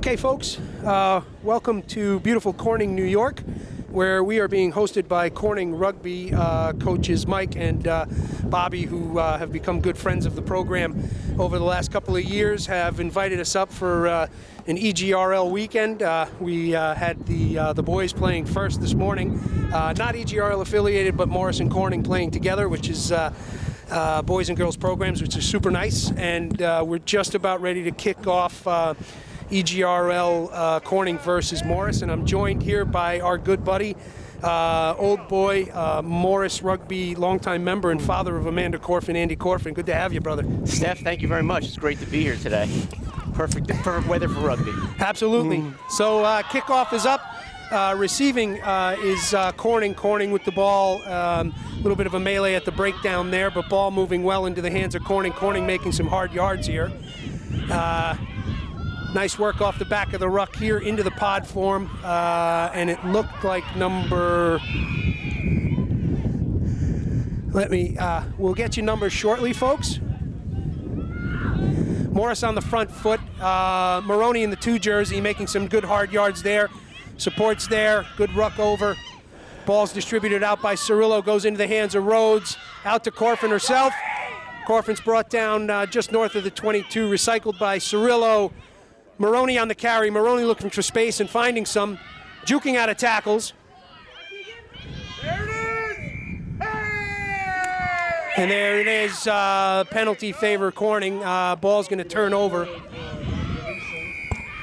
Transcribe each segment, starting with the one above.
Okay, folks, welcome to beautiful Corning, New York, where we are being hosted by Corning Rugby coaches Mike and Bobby, who have become good friends of the program over the last couple of years, have invited us up for an EGRL weekend. We had the boys playing first this morning, not EGRL affiliated, but Morris and Corning playing together, which is boys and girls programs, which is super nice. And we're just about ready to kick off EGRL Corning versus Morris, and I'm joined here by our good buddy, old boy, Morris Rugby, longtime member and father of Amanda Corfin, Andy Corfin. Good to have you, brother. Steph, thank you very much. It's great to be here today. Perfect weather for rugby. Absolutely. So kickoff is up. Receiving is Corning with the ball. A little bit of a melee at the breakdown there, but ball moving well into the hands of Corning. Corning making some hard yards here. Nice work off the back of the ruck here into the pod form, and it looked like number, we'll get you numbers shortly, folks. Morris on the front foot, Maroney in the 2 jersey making some good hard yards there. Supports there, good ruck over. Ball's distributed out by Cirillo, goes into the hands of Rhodes, out to Corfin herself. Corfin's brought down just north of the 22, recycled by Cirillo. Maroney on the carry, Maroney looking for space and finding some, juking out of tackles. There it is! Hey! And there it is, penalty favor Corning. Ball's gonna turn over.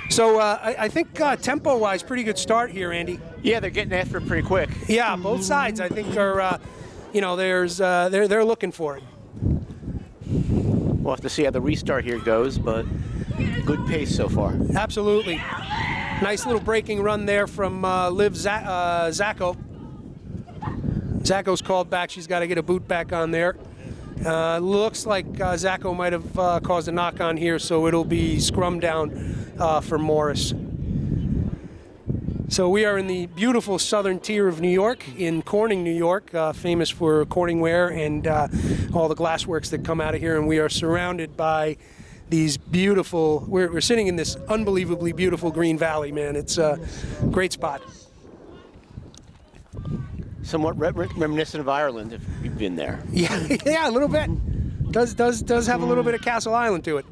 So I think tempo-wise, pretty good start here, Andy. Yeah, they're getting after it pretty quick. Yeah, both sides I think are, they're looking for it. We'll have to see how the restart here goes, but good pace so far. Absolutely. Nice little breaking run there from Liv Zacco. Zacco's called back. She's got to get a boot back on there. Looks like Zacco might have caused a knock on here, so it'll be scrum down for Morris. So we are in the beautiful southern tier of New York, in Corning, New York, famous for Corning ware and all the glassworks that come out of here, and we are surrounded by these beautiful, we're sitting in this unbelievably beautiful green valley, man. It's a great spot. Somewhat reminiscent of Ireland, if you've been there. Yeah, yeah, a little bit. Does have a little bit of Castle Island to it.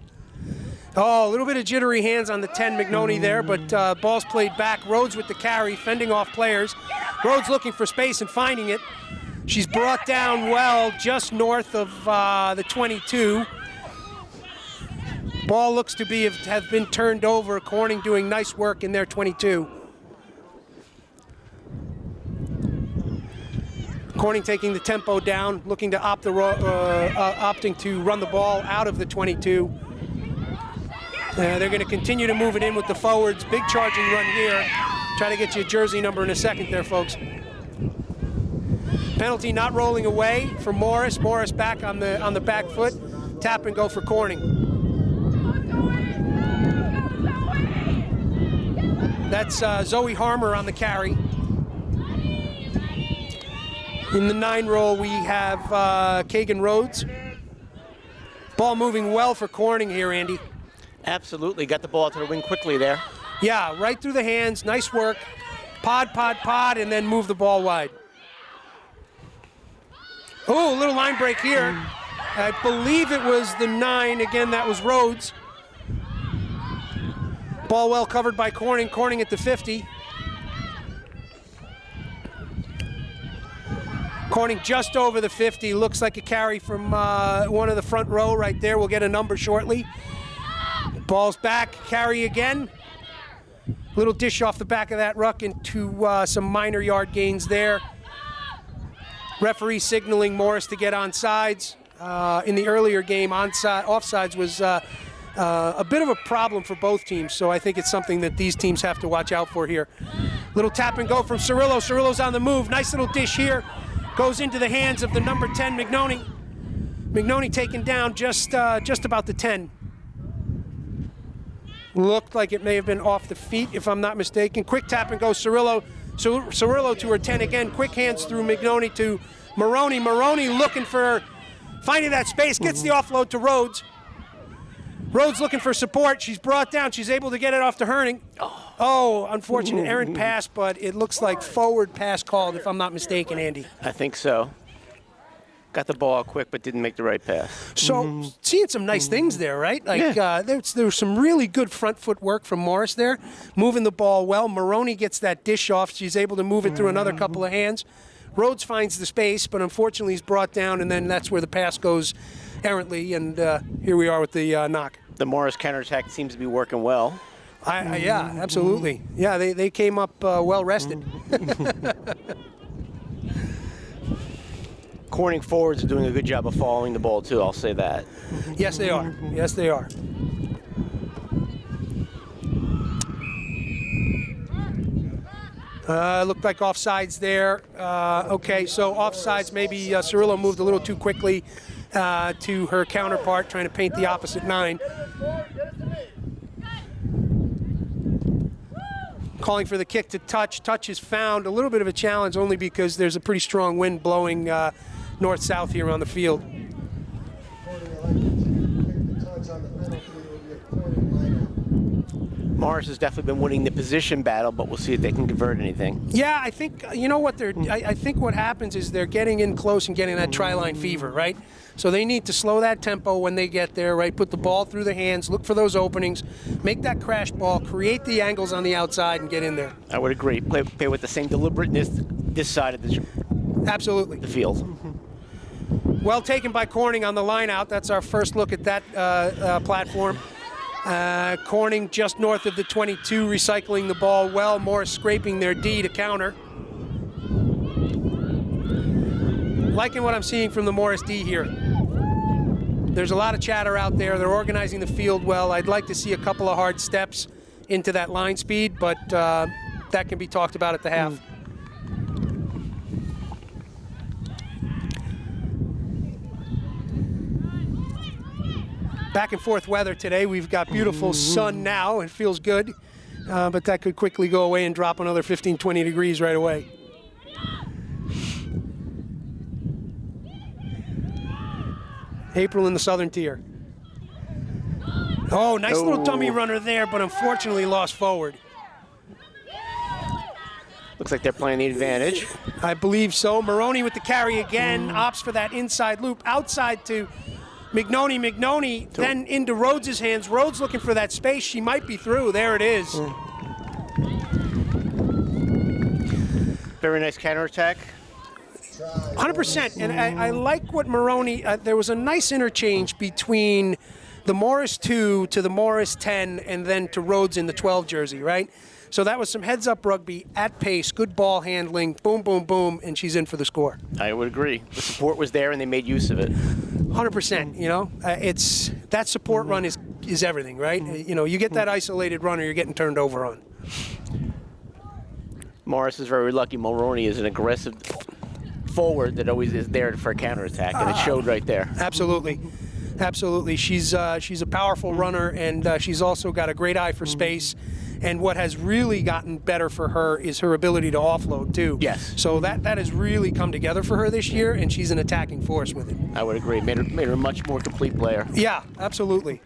Oh, a little bit of jittery hands on the 10, McNoney there, but ball's played back. Rhodes with the carry, fending off players. Rhodes looking for space and finding it. She's brought down well just north of the 22. Ball looks to have been turned over. Corning doing nice work in their 22. Corning taking the tempo down, looking to opting to run the ball out of the 22. They're going to continue to move it in with the forwards. Big charging run here. Try to get you a jersey number in a second there, folks. Penalty not rolling away for Morris. Morris back on the back foot. Tap and go for Corning. That's Zoe Harmer on the carry. In the 9 roll, we have Kagan Rhodes. Ball moving well for Corning here, Andy. Absolutely, got the ball to the wing quickly there. Yeah, right through the hands, nice work. Pod, and then move the ball wide. Oh, a little line break here. I believe it was the 9, again, that was Rhodes. Ball well covered by Corning, Corning at the 50. Corning just over the 50, looks like a carry from one of the front row right there. We'll get a number shortly. Ball's back, carry again. Little dish off the back of that ruck into some minor yard gains there. Referee signaling Morris to get onside. In the earlier game, offsides was a bit of a problem for both teams, so I think it's something that these teams have to watch out for here. Little tap and go from Cirillo. Cirillo's on the move. Nice little dish here. Goes into the hands of the number 10, McNoney. McNoney taken down just about the 10. Looked like it may have been off the feet, if I'm not mistaken. Quick tap and go Cirillo. Cirillo to her 10 again. Quick hands through McNoney to Maroney. Maroney looking for, finding that space, gets the offload to Rhodes. Rhodes looking for support. She's brought down. She's able to get it off to Herning. Oh, unfortunate errant pass, but it looks like forward pass called, if I'm not mistaken, Andy. I think so. Got the ball out quick, but didn't make the right pass. So seeing some nice things there, right? Like there was some really good front foot work from Morris there, moving the ball well. Maroney gets that dish off. She's able to move it through another couple of hands. Rhodes finds the space, but unfortunately he's brought down, and then that's where the pass goes errantly, and here we are with the knock. The Morris counterattack seems to be working well. Yeah, absolutely. Yeah, they came up well rested. Corning forwards are doing a good job of following the ball, too. I'll say that. Yes, they are. Yes, they are. Looked like offsides there. Okay, so offsides, maybe Cirillo moved a little too quickly to her counterpart, trying to paint the opposite 9. Calling for the kick to touch. Touch is found. A little bit of a challenge only because there's a pretty strong wind blowing north-south here on the field. Morris has definitely been winning the position battle, but we'll see if they can convert anything. Yeah, I think, you know what, I think what happens is they're getting in close and getting that try-line fever, right? So they need to slow that tempo when they get there, right? Put the ball through the hands, look for those openings, make that crash ball, create the angles on the outside, and get in there. I would agree. Play with the same deliberateness this side of the field. Well taken by Corning on the line out. That's our first look at that platform. Corning just north of the 22, recycling the ball well. Morris scraping their D to counter. Liking what I'm seeing from the Morris D here. There's a lot of chatter out there. They're organizing the field well. I'd like to see a couple of hard steps into that line speed, but that can be talked about at the half. Back and forth weather today. We've got beautiful sun now. It feels good, but that could quickly go away and drop another 15, 20 degrees right away. April in the southern tier. Oh, nice little dummy runner there, but unfortunately lost forward. Looks like they're playing the advantage. I believe so. Maroney with the carry again, opts for that inside loop, outside to Mignoni, then into Rhodes' hands. Rhodes looking for that space. She might be through. There it is. Very nice counterattack. 100%. And I like what Maroney, there was a nice interchange between the Morris 2 to the Morris 10 and then to Rhodes in the 12 jersey, right? So that was some heads-up rugby at pace, good ball handling, boom, boom, boom, and she's in for the score. I would agree. The support was there, and they made use of it. 100%. You know, it's that support run is everything, right? You know, you get that isolated runner, you're getting turned over on. Morris is very lucky. Mulroney is an aggressive forward that always is there for a counterattack, and it showed right there. Absolutely. Absolutely. She's a powerful runner, and she's also got a great eye for space. And what has really gotten better for her is her ability to offload, too. Yes. So that has really come together for her this year, and she's an attacking force with it. I would agree. Made her a much more complete player. Yeah, absolutely.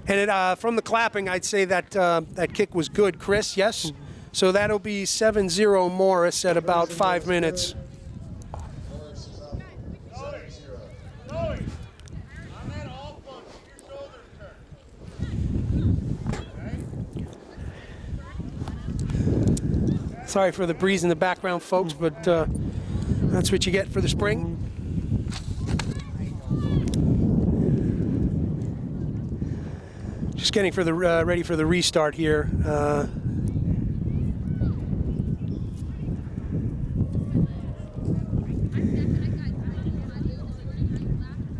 And from the clapping, I'd say that that kick was good. Chris, yes? So that'll be 7-0 Morris at about 5 minutes. Sorry for the breeze in the background, folks, but that's what you get for the spring. Just getting for the ready for the restart here.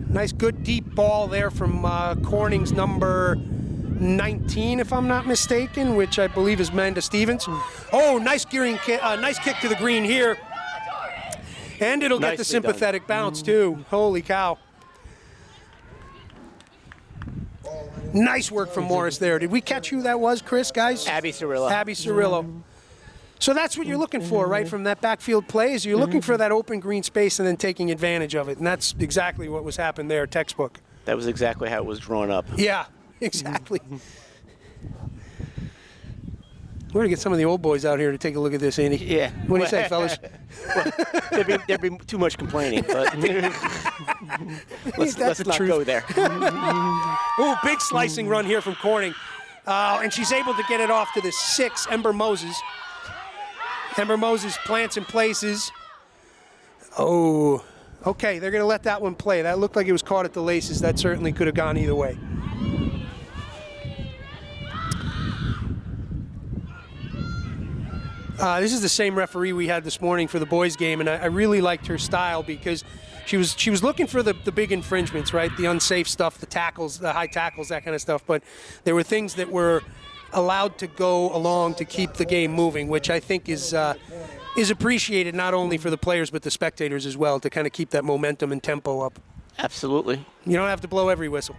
Nice, good deep ball there from Corning's number 19, if I'm not mistaken, which I believe is Amanda Stevens. Oh, nice gearing, nice kick to the green here, and it'll get the sympathetic bounce too. Holy cow! Nice work from Morris there. Did we catch who that was, Chris, guys? Abby Cirillo. Abby Cirillo. So that's what you're looking for, right, from that backfield play, is you're looking for that open green space and then taking advantage of it, and that's exactly what was happened there, textbook. That was exactly how it was drawn up. Yeah, exactly. We're going to get some of the old boys out here to take a look at this, Andy. Yeah. What do you say, fellas? Well, there'd be too much complaining, but let's the not truth. go there. Ooh, big slicing run here from Corning. And she's able to get it off to the 6, Ember Moses. Ember Moses plants and places. Oh, okay, they're going to let that one play. That looked like it was caught at the laces. That certainly could have gone either way. This is the same referee we had this morning for the boys' game, and I really liked her style because she was looking for the big infringements, right? The unsafe stuff, the tackles, the high tackles, that kind of stuff. But there were things that were allowed to go along to keep the game moving, which I think is appreciated not only for the players but the spectators as well, to kind of keep that momentum and tempo up. Absolutely. You don't have to blow every whistle.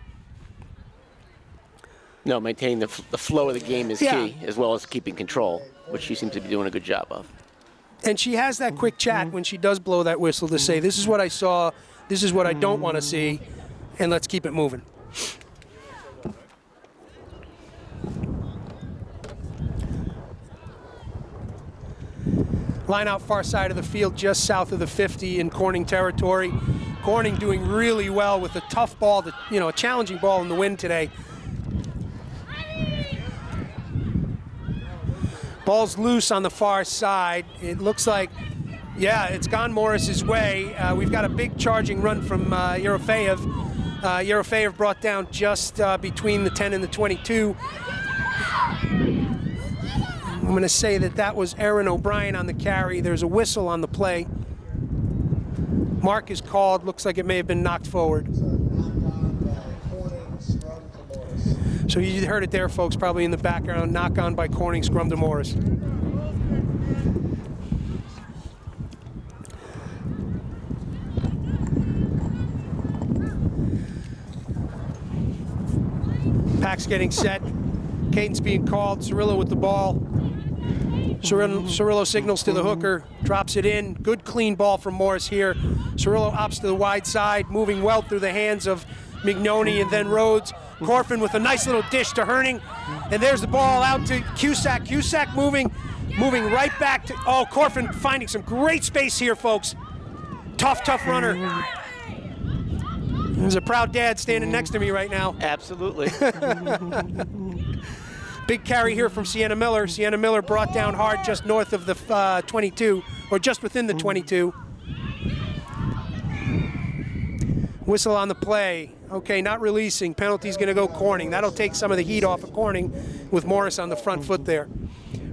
No, maintaining the flow of the game is Yeah. key, as well as keeping control, which she seems to be doing a good job of. And she has that quick chat when she does blow that whistle to say, this is what I saw, this is what I don't want to see, and let's keep it moving. Line out far side of the field, just south of the 50 in Corning territory. Corning doing really well with a tough ball, a challenging ball in the wind today. Ball's loose on the far side. It looks like, yeah, it's gone Morris's way. We've got a big charging run from Yerofeyev. Yerofeyev brought down just between the 10 and the 22. I'm going to say that was Aaron O'Brien on the carry. There's a whistle on the play. Mark is called. Looks like it may have been knocked forward. So you heard it there, folks, probably in the background. Knock on by Corning, scrum to Morris. Pack's getting set. Cadence being called. Cirillo with the ball. Cirillo signals to the hooker, drops it in. Good clean ball from Morris here. Cirillo opts to the wide side, moving well through the hands of Mignoni and then Rhodes. Corfin with a nice little dish to Herning. And there's the ball out to Cusack. Cusack moving right back to, Corfin finding some great space here, folks. Tough runner. There's a proud dad standing next to me right now. Absolutely. Big carry here from Sienna Miller. Sienna Miller brought down hard just north of the 22, or just within the 22. Whistle on the play. Okay, not releasing. Penalty's going to go Corning. That'll take some of the heat off of Corning with Morris on the front foot there.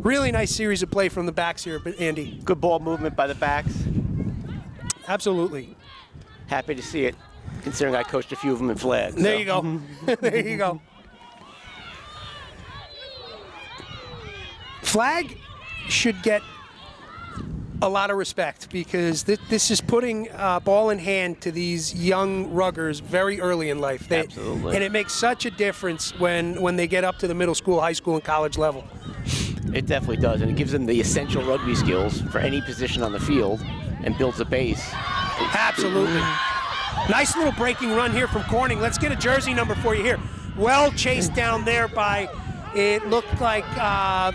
Really nice series of play from the backs here, Andy. Good ball movement by the backs. Absolutely. Happy to see it, considering I coached a few of them in flags. There you go. There you go. Flag should get a lot of respect because this is putting ball in hand to these young ruggers very early in life. Absolutely. And it makes such a difference when they get up to the middle school, high school, and college level. It definitely does, and it gives them the essential rugby skills for any position on the field and builds a base. Absolutely. Nice little breaking run here from Corning. Let's get a jersey number for you here. Well chased down there by, it looked like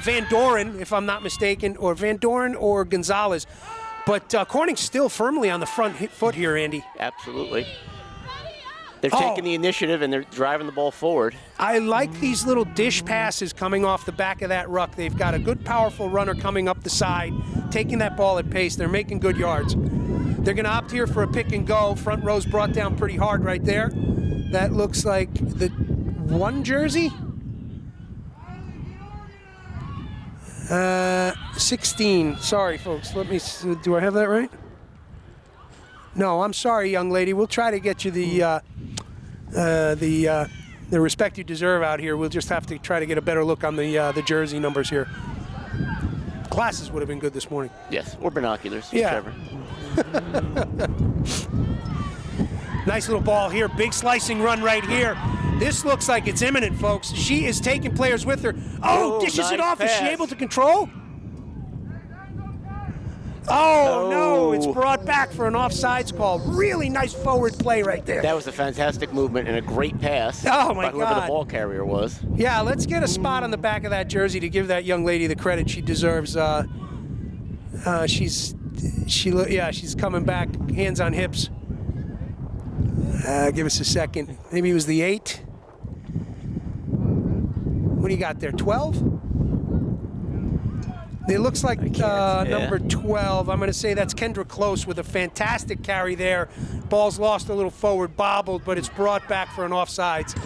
Van Doren, if I'm not mistaken, or Van Doren or Gonzalez. But Corning's still firmly on the front foot here, Andy. Absolutely. They're taking the initiative and they're driving the ball forward. I like these little dish passes coming off the back of that ruck. They've got a good, powerful runner coming up the side, taking that ball at pace. They're making good yards. They're going to opt here for a pick and go. Front row's brought down pretty hard right there. That looks like the 1 jersey. 16. Sorry, folks. Let me. Do I have that right? No, I'm sorry, young lady. We'll try to get you the respect you deserve out here. We'll just have to try to get a better look on the jersey numbers here. Glasses would have been good this morning. Yes, or binoculars, Yeah. whichever. Nice little ball here. Big slicing run right here. This looks like it's imminent, folks. She is taking players with her. Oh, dishes it nice off. Is she pass. able to control? Oh, no, it's brought back for an offsides call. Really nice forward play right there. That was a fantastic movement and a great pass. Oh, my by whoever God. the ball carrier was. Yeah, let's get a spot on the back of that jersey to give that young lady the credit she deserves. She's coming back, hands on hips. Give us a second. Maybe it was the 8. What do you got there, 12? It looks like number 12. I'm going to say that's Kendra Close with a fantastic carry there. Ball's lost a little forward, bobbled, but it's brought back for an offsides.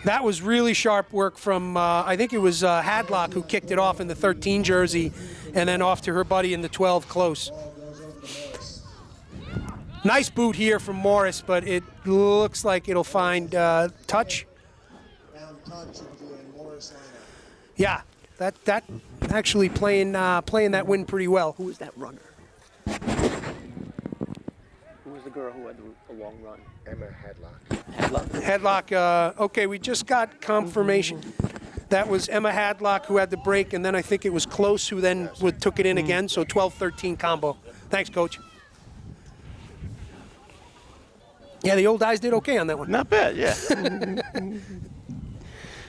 That was really sharp work from, I think it was Hadlock who kicked it off in the 13 jersey and then off to her buddy in the 12, Close. Nice boot here from Morris, but it looks like it'll find touch. Yeah, that actually playing that win pretty well. Who was that runner? Who was the girl who had the long run? Emma Hadlock. Hadlock, okay, we just got confirmation. That was Emma Hadlock who had the break, and then I think it was Close who then took it in again, so 12-13 combo. Thanks, Coach. Yeah, the old guys did okay on that one. Not bad, yeah.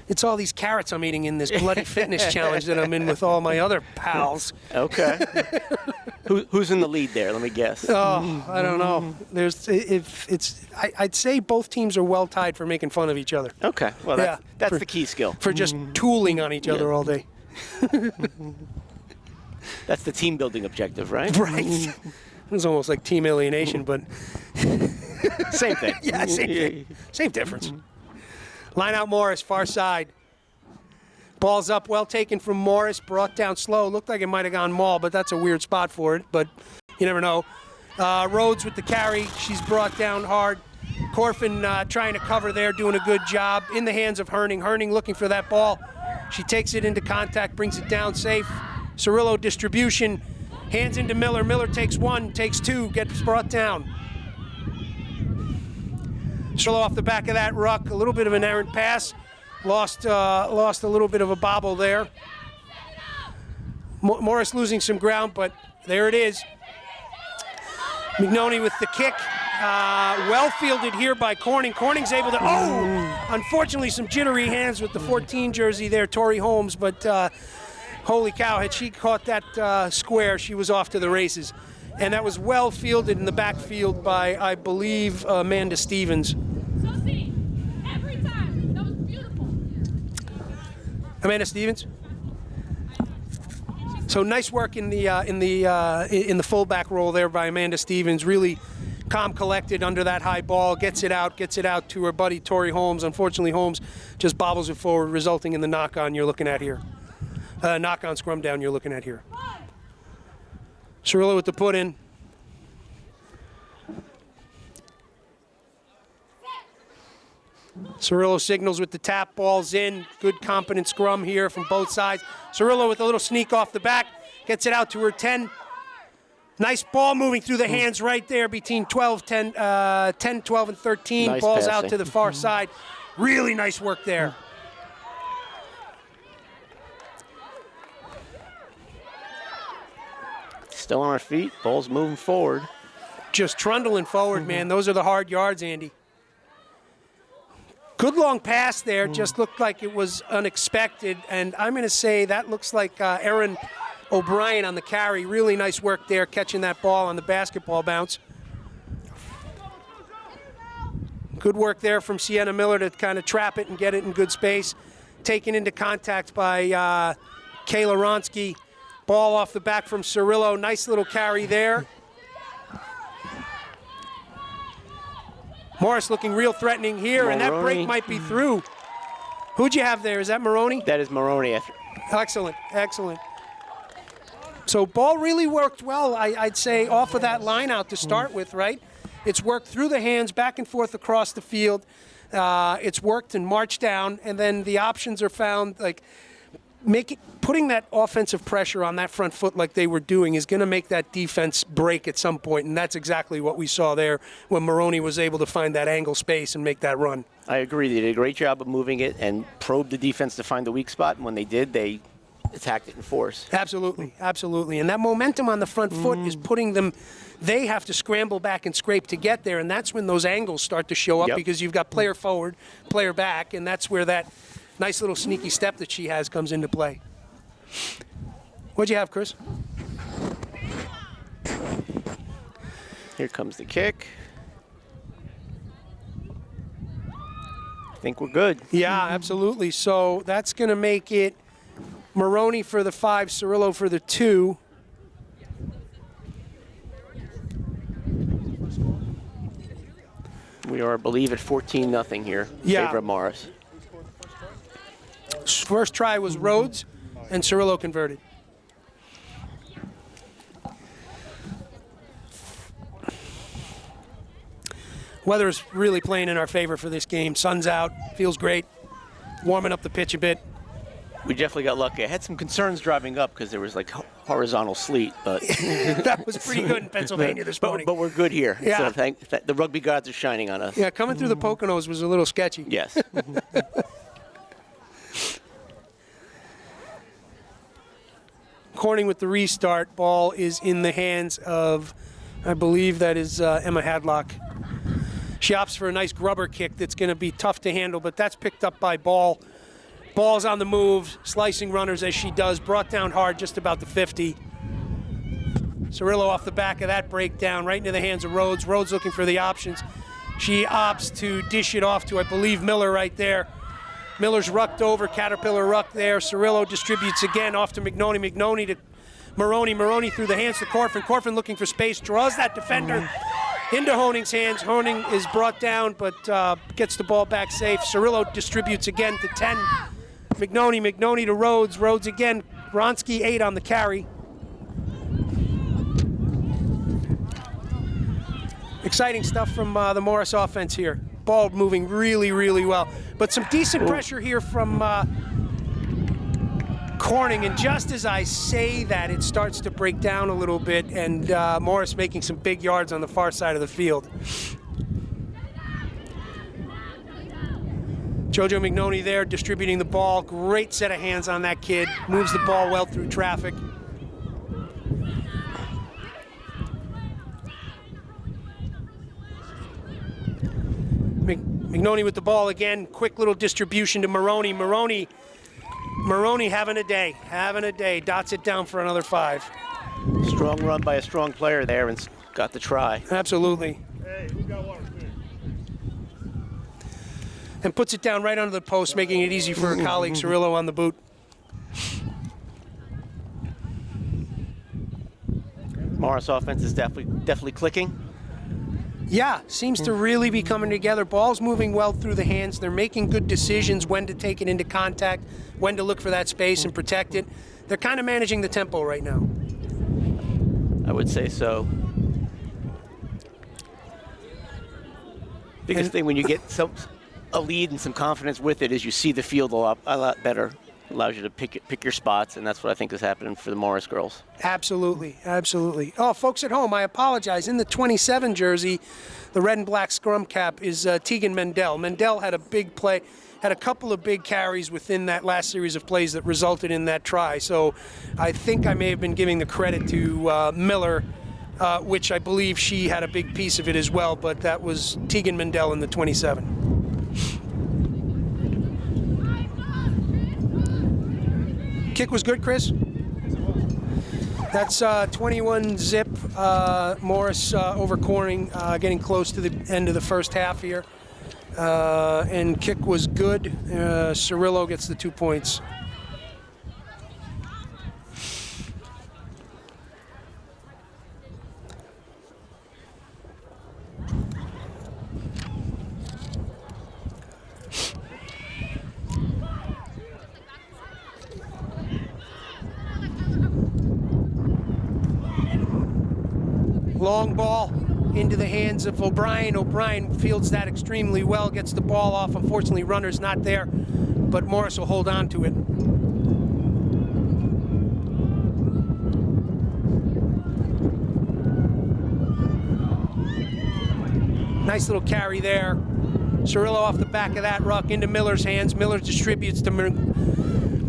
It's all these carrots I'm eating in this bloody fitness challenge that I'm in with all my other pals. Okay. Who's in the lead there? Let me guess. Oh, I don't know. I'd say both teams are well tied for making fun of each other. Okay. Well, that's the key skill. For just tooling on each other all day. That's the team building objective, right? Right. It was almost like team alienation, but Same thing. yeah, same thing. Same difference. Line out Morris, far side. Ball's up, well taken from Morris, brought down slow. Looked like it might have gone maul, but that's a weird spot for it, but you never know. Rhodes with the carry. She's brought down hard. Corfin trying to cover there, doing a good job. In the hands of Herning. Herning looking for that ball. She takes it into contact, brings it down safe. Cirillo distribution. Hands into Miller. Miller takes one, takes two, gets brought down. Cirillo off the back of that ruck. A little bit of an errant pass. Lost a little bit of a bobble there. Morris losing some ground, but there it is. McNoney with the kick. Well fielded here by Corning. Corning's able to, unfortunately some jittery hands with the 14 jersey there, Tori Holmes, but holy cow, had she caught that square, she was off to the races. And that was well fielded in the backfield by, I believe, Amanda Stevens. Every time. That was beautiful. Amanda Stevens. So nice work in the fullback role there by Amanda Stevens. Really calm, collected under that high ball. Gets it out to her buddy Tori Holmes. Unfortunately, Holmes just bobbles it forward, resulting in the knock-on you're looking at here. Knock-on scrum down you're looking at here. Cirillo with the put-in. Cirillo signals with the tap, ball's in. Good competent scrum here from both sides. Cirillo with a little sneak off the back, gets it out to her 10. Nice ball moving through the hands right there between 10, 12, and 13. Nice Ball's passing. out to the far side. Really nice work there. Still on our feet. Ball's moving forward. Just trundling forward, man. Those are the hard yards, Andy. Good long pass there. Just looked like it was unexpected. And I'm going to say that looks like Erin O'Brien on the carry. Really nice work there, catching that ball on the basketball bounce. Good work there from Sienna Miller to kind of trap it and get it in good space. Taken into contact by Kayla Ronsky. Ball off the back from Cirillo. Nice little carry there. Morris looking real threatening here, and that break might be through. Who'd you have there? Is that Maroney? That is Maroney. Excellent, excellent. So ball really worked well, I'd say, off of that line out to start with, right? It's worked through the hands, back and forth across the field. It's worked and marched down, and then the options are found, like putting that offensive pressure on that front foot like they were doing is going to make that defense break at some point, and that's exactly what we saw there when Maroney was able to find that angle space and make that run. I agree. They did a great job of moving it and probed the defense to find the weak spot, and when they did, they attacked it in force. Absolutely, absolutely. And that momentum on the front foot is putting them, they have to scramble back and scrape to get there, and that's when those angles start to show up Yep. because you've got player forward, player back, and that's where that nice little sneaky step that she has comes into play. What'd you have, Chris? Here comes the kick. I think we're good. Yeah, absolutely. So that's going to make it Maroney for the 5, Cirillo for the 2. We are, I believe, at 14-0 here in Yeah. favor of Morris. First try was Rhodes, and Cirillo converted. Weather's really playing in our favor for this game. Sun's out, feels great, warming up the pitch a bit. We definitely got lucky. I had some concerns driving up because there was like horizontal sleet, but That was pretty good in Pennsylvania this morning. but we're good here. Yeah. So the rugby gods are shining on us. Yeah, coming through the Poconos was a little sketchy. Yes. Corning with the restart. Ball is in the hands of, I believe that is Emma Hadlock. She opts for a nice grubber kick that's going to be tough to handle, but that's picked up by Ball. Ball's on the move, slicing runners as she does, brought down hard just about the 50. Cirillo off the back of that breakdown, right into the hands of Rhodes. Rhodes looking for the options. She opts to dish it off to, I believe, Miller right there. Miller's rucked over, Caterpillar ruck there. Cirillo distributes again off to McNoney. McNoney to Maroney. Maroney through the hands to Corfin. Corfin looking for space, draws that defender into Honing's hands. Honing is brought down, but gets the ball back safe. Cirillo distributes again to 10. McNoney to Rhodes. Rhodes again. Ronsky 8 on the carry. Exciting stuff from the Morris offense here. Ball moving really, really well. But some decent pressure here from Corning. And just as I say that, it starts to break down a little bit, and Morris making some big yards on the far side of the field. Jojo McNoney there distributing the ball. Great set of hands on that kid. Moves the ball well through traffic. McNoney with the ball again. Quick little distribution to Maroney. Maroney having a day. Dots it down for another 5. Strong run by a strong player there and got the try. Absolutely. Hey, who got water? And puts it down right under the post, making it easy for her colleague Cirillo on the boot. Morris offense is definitely clicking. Yeah, seems to really be coming together. Ball's moving well through the hands. They're making good decisions when to take it into contact, when to look for that space and protect it. They're kind of managing the tempo right now. I would say so. Biggest thing when you get a lead and some confidence with it is you see the field a lot better. Allows you to pick your spots, and that's what I think is happening for the Morris girls. Absolutely, absolutely. Oh, folks at home, I apologize. In the 27 jersey, the red and black scrum cap is Tegan Mendel. Mendel had a big play, had a couple of big carries within that last series of plays that resulted in that try. So I think I may have been giving the credit to Miller, which I believe she had a big piece of it as well, but that was Tegan Mendel in the 27. Kick was good, Chris? That's 21 zip. Morris over Corning, getting close to the end of the first half here. And kick was good. Cirillo gets the 2 points. Long ball into the hands of O'Brien. O'Brien fields that extremely well, gets the ball off. Unfortunately, runner's not there, but Morris will hold on to it. Nice little carry there. Cirillo off the back of that ruck into Miller's hands. Miller distributes to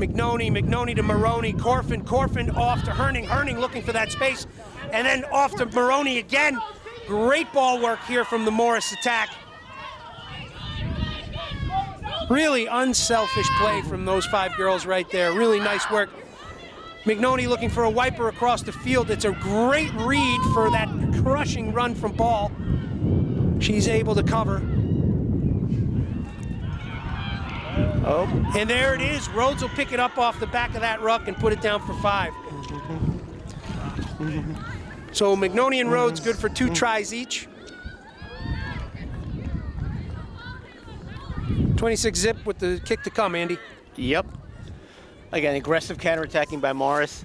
McNoney to Maroney, Corfin off to Herning looking for that space, and then off to Maroney again. Great ball work here from the Morris attack. Really unselfish play from those 5 girls right there. Really nice work. McNoney looking for a wiper across the field. It's a great read for that crushing run from Ball. She's able to cover. Oh. And there it is. Rhodes will pick it up off the back of that ruck and put it down for 5. So McNoney and Rhodes good for 2 tries each. 26 zip with the kick to come, Andy. Yep. Again, aggressive counterattacking by Morris.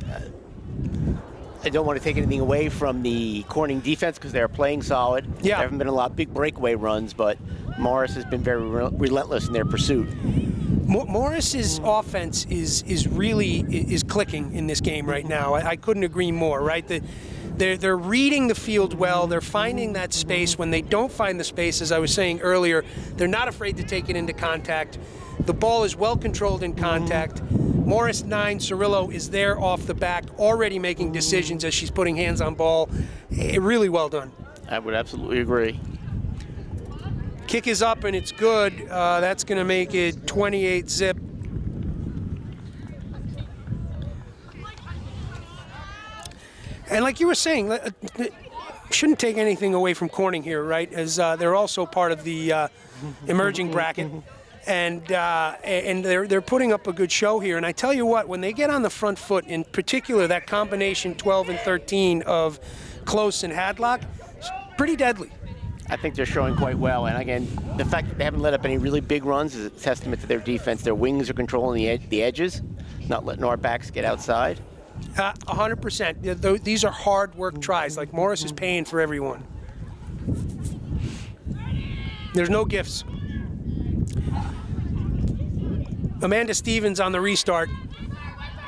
I don't want to take anything away from the Corning defense because they're playing solid. Yeah. There haven't been a lot of big breakaway runs, but Morris has been very relentless in their pursuit. Morris's offense is really clicking in this game right now. I couldn't agree more, right? They're reading the field well. They're finding that space. When they don't find the space, as I was saying earlier, they're not afraid to take it into contact. The ball is well controlled in contact. Morris 9, Cirillo is there off the back, already making decisions as she's putting hands on ball. Really well done. I would absolutely agree. Kick is up and it's good. That's going to make it 28 zip. And like you were saying, shouldn't take anything away from Corning here, right? As they're also part of the emerging bracket. And they're putting up a good show here. And I tell you what, when they get on the front foot, in particular that combination 12 and 13 of Close and Hadlock, it's pretty deadly. I think they're showing quite well. And again, the fact that they haven't let up any really big runs is a testament to their defense. Their wings are controlling the edges, not letting our backs get outside. 100%. These are hard work tries. Like Morris is paying for everyone. There's no gifts. Amanda Stevens on the restart,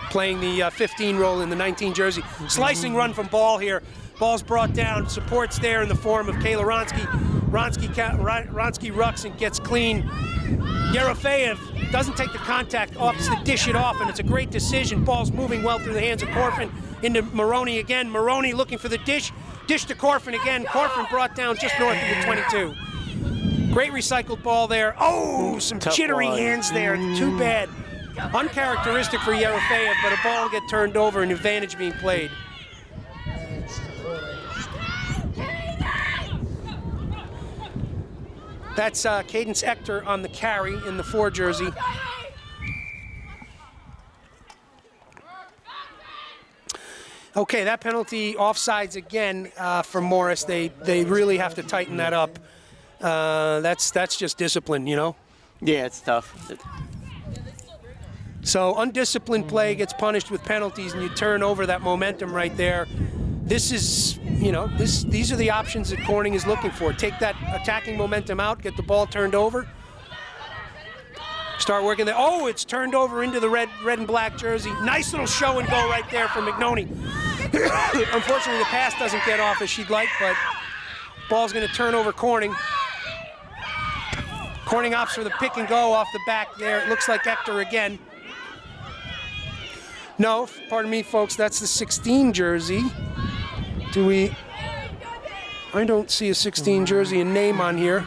playing the 15 role in the 19 jersey. Slicing run from Ball here. Ball's brought down, supports there in the form of Kayla Ronsky. Ronsky rucks and gets clean. Yerofeev doesn't take the contact, opts to dish it off, and it's a great decision. Ball's moving well through the hands of Corfin into Maroney again. Maroney looking for the dish to Corfin again. Corfin brought down just north of the 22. Great recycled ball there. Oh, some Tough jittery one. hands there. Too bad. Uncharacteristic for Yerofeev, but a ball get turned over and advantage being played. That's Cadence Ector on the carry in the 4 jersey. Okay, that penalty offsides again for Morris. They really have to tighten that up. That's just discipline, you know? Yeah, it's tough. So undisciplined play gets punished with penalties, and you turn over that momentum right there. This is, you know, these are the options that Corning is looking for. Take that attacking momentum out, get the ball turned over. Start working there. Oh, it's turned over into the red and black jersey. Nice little show and go right there from McNoney. Unfortunately, the pass doesn't get off as she'd like, but ball's going to turn over Corning. Corning opts for the pick and go off the back there. It looks like Ector again. No, pardon me, folks, that's the 16 jersey. I don't see a 16 jersey and name on here.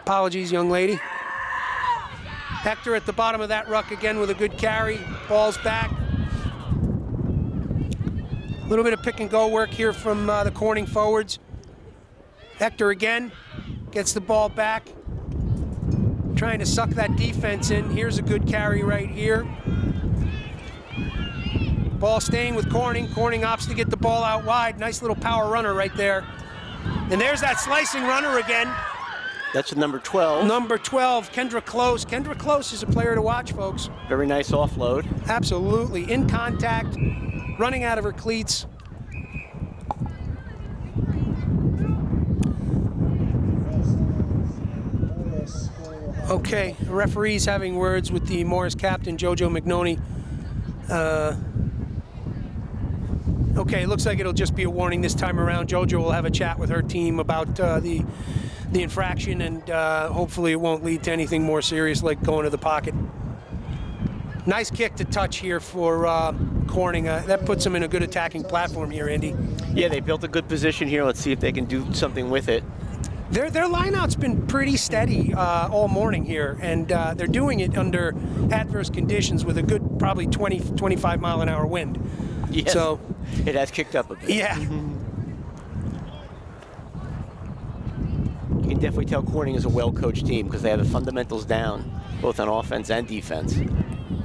Apologies, young lady. Ector at the bottom of that ruck again with a good carry. Ball's back. A little bit of pick and go work here from the Corning forwards. Ector again gets the ball back. Trying to suck that defense in. Here's a good carry right here. Ball staying with Corning. Corning opts to get the ball out wide. Nice little power runner right there. And there's that slicing runner again. That's number 12. Number 12, Kendra Close. Kendra Close is a player to watch, folks. Very nice offload. Absolutely. In contact, running out of her cleats. Okay, referee's having words with the Morris captain, JoJo McNoney. Okay, looks like it'll just be a warning this time around. JoJo will have a chat with her team about the infraction, and hopefully it won't lead to anything more serious like going to the pocket. Nice kick to touch here for Corning. That puts them in a good attacking platform here, Andy. Yeah, they built a good position here. Let's see if they can do something with it. Their lineout's been pretty steady all morning here, and they're doing it under adverse conditions with a good probably 20, 25 mile an hour wind. Yes, So, it has kicked up a bit. yeah. You can definitely tell Corning is a well-coached team because they have the fundamentals down, both on offense and defense.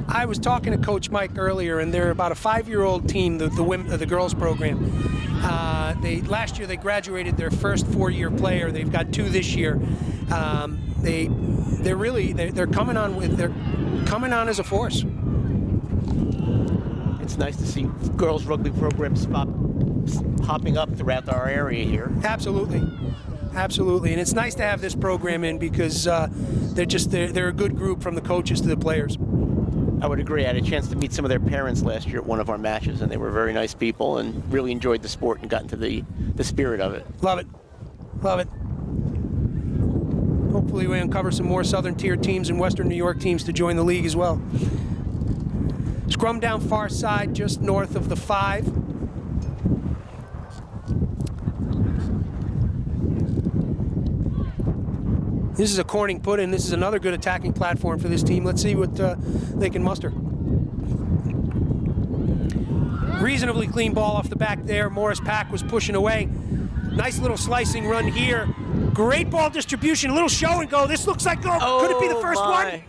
I was talking to Coach Mike earlier, and they're about a 5-year-old team, the girls program. Last year they graduated their first 4-year player. They've got 2 this year. They're coming on as a force. It's nice to see girls rugby programs popping up throughout our area here. Absolutely. Absolutely, and it's nice to have this program in because they're a good group from the coaches to the players. I would agree. I had a chance to meet some of their parents last year at one of our matches, and they were very nice people and really enjoyed the sport and got into the spirit of it. Love it. Love it. Hopefully we uncover some more Southern Tier teams and Western New York teams to join the league as well. Scrum down far side, just north of the 5. This is a Corning put-in. This is another good attacking platform for this team. Let's see what they can muster. Reasonably clean ball off the back there. Morris Pack was pushing away. Nice little slicing run here. Great ball distribution. A little show and go. This looks like, could it be the first one?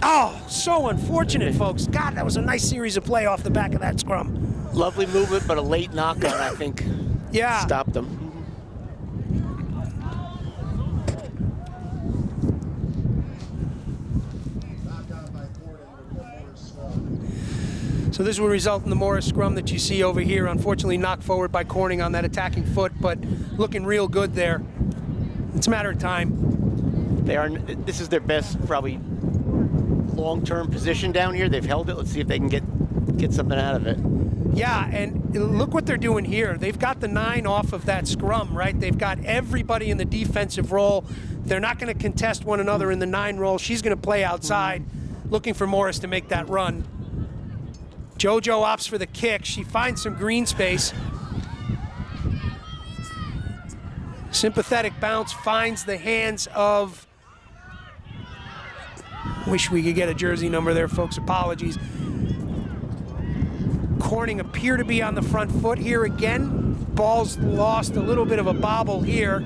Oh, so unfortunate, folks. God, that was a nice series of play off the back of that scrum. Lovely movement, but a late knock on, I think, Yeah. stopped them. So this will result in the Morris scrum that you see over here. Unfortunately knocked forward by Corning on that attacking foot, but looking real good there. It's a matter of time. This is their best, probably, long-term position down here. They've held it. Let's see if they can get something out of it. Yeah, and look what they're doing here. They've got the 9 off of that scrum, right? They've got everybody in the defensive role. They're not going to contest one another in the 9 role. She's going to play outside, looking for Morris to make that run. JoJo opts for the kick. She finds some green space. Sympathetic bounce finds the hands of... Wish we could get a jersey number there, folks. Apologies. Corning appear to be on the front foot here again. Ball's lost, a little bit of a bobble here.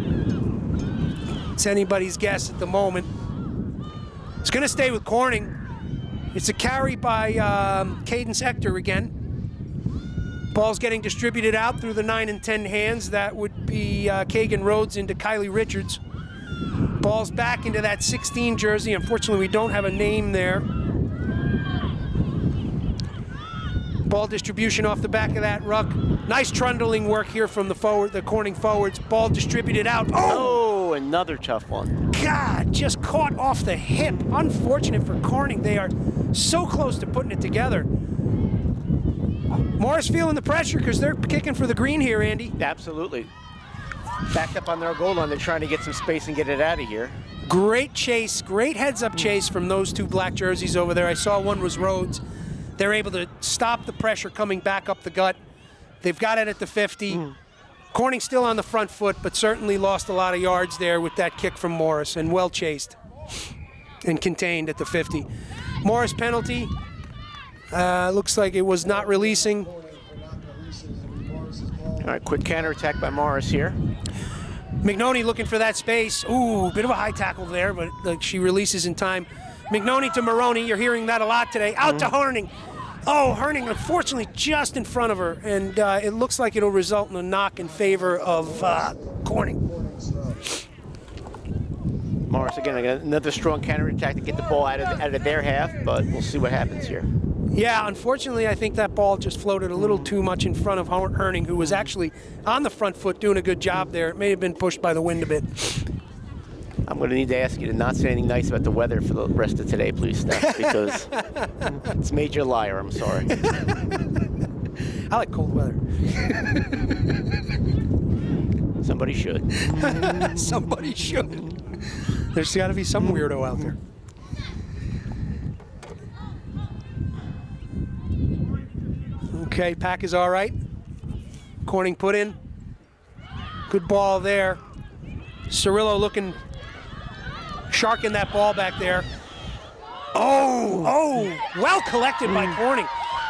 It's anybody's guess at the moment. It's going to stay with Corning. It's a carry by Cadence Ector again. Ball's getting distributed out through the 9 and 10 hands. That would be Kagan Rhodes into Kylie Richards. Ball's back into that 16 jersey. Unfortunately, we don't have a name there. Ball distribution off the back of that ruck. Nice trundling work here from the Corning forwards. Ball distributed out. Oh, another tough one. God, just caught off the hip. Unfortunate for Corning. They are so close to putting it together. Morris feeling the pressure because they're kicking for the green here, Andy. Absolutely. Backed up on their goal line. They're trying to get some space and get it out of here. Great chase, great heads-up chase from those 2 black jerseys over there. I saw one was Rhodes. They're able to stop the pressure coming back up the gut. They've got it at the 50. Corning still on the front foot, but certainly lost a lot of yards there with that kick from Morris, and well chased and contained at the 50. Morris penalty. Looks like it was not releasing. All right, quick counterattack by Morris here. McNoney looking for that space. Ooh, bit of a high tackle there, but she releases in time. McNoney to Maroney. You're hearing that a lot today. Out to Herning. Oh, Herning, unfortunately, just in front of her, and it looks like it'll result in a knock in favor of Corning. Morris, again, another strong counterattack to get the ball out of their half, but we'll see what happens here. Yeah, unfortunately, I think that ball just floated a little too much in front of Herning, who was actually on the front foot doing a good job there. It may have been pushed by the wind a bit. I'm going to need to ask you to not say anything nice about the weather for the rest of today, please, Steph, because it's made you a liar. I'm sorry. I like cold weather. Somebody should. Somebody should. There's got to be some weirdo out there. Okay, pack is all right. Corning put in. Good ball there. Cirillo looking, sharking that ball back there. Oh, well collected by Corning.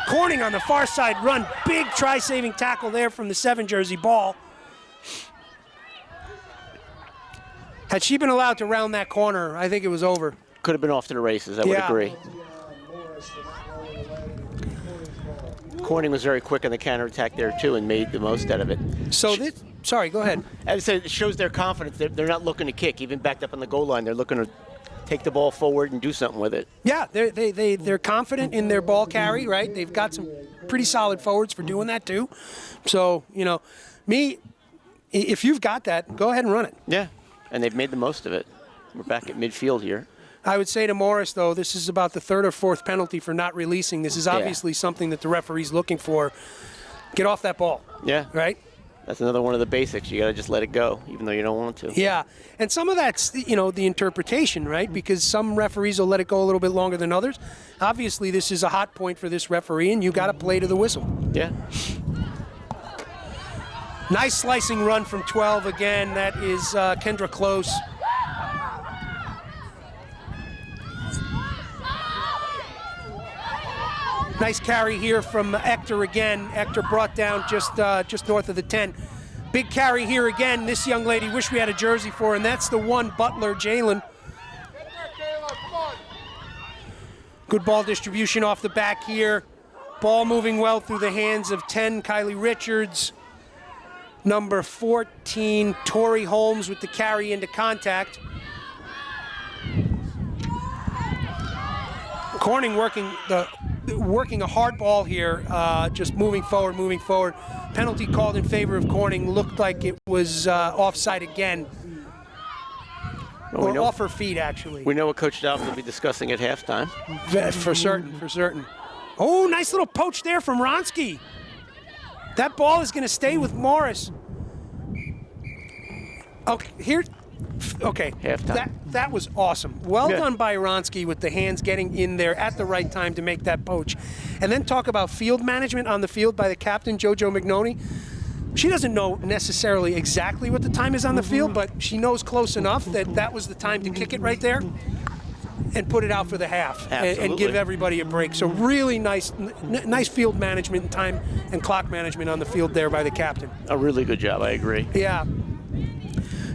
Corning on the far side run. Big try-saving tackle there from the 7 jersey Ball. Had she been allowed to round that corner, I think it was over. Could have been off to the races, I would agree. Corning was very quick on the counterattack there too and made the most out of it. So this, sorry, go ahead. As I said, it shows their confidence. They're not looking to kick, even backed up on the goal line. They're looking to take the ball forward and do something with it. Yeah, they're confident in their ball carry, right? They've got some pretty solid forwards for doing that too. So, you know, if you've got that, go ahead and run it. Yeah, and they've made the most of it. We're back at midfield here. I would say to Morris, though, this is about the 3rd or 4th penalty for not releasing. This is obviously something that the referee's looking for. Get off that ball. Yeah. Right? That's another one of the basics. You got to just let it go, even though you don't want to. Yeah, and some of that's, you know, the interpretation, right? Because some referees will let it go a little bit longer than others. Obviously, this is a hot point for this referee, and you got to play to the whistle. Yeah. Nice slicing run from 12 again. That is Kendra Close. Nice carry here from Hector again. Hector brought down just north of the 10. Big carry here again. This young lady, wish we had a jersey for, and that's the one, Butler Jalen. Good ball distribution off the back here. Ball moving well through the hands of 10, Kylie Richards. Number 14, Tori Holmes with the carry into contact. Corning working a hard ball here, just moving forward. Penalty called in favor of Corning. Looked like it was offside again. Or off her feet, actually. We know what Coach Dolphin will be discussing at halftime. For certain. Oh, nice little poach there from Ronsky. That ball is going to stay with Morris. Okay, Halftime. that was awesome. Well done by Ronsky with the hands getting in there at the right time to make that poach. And then talk about field management on the field by the captain, JoJo Mignoni. She doesn't know necessarily exactly what the time is on the field, but she knows close enough that that was the time to kick it right there and put it out for the half and give everybody a break. So really nice field management and time and clock management on the field there by the captain. A really good job, I agree. Yeah.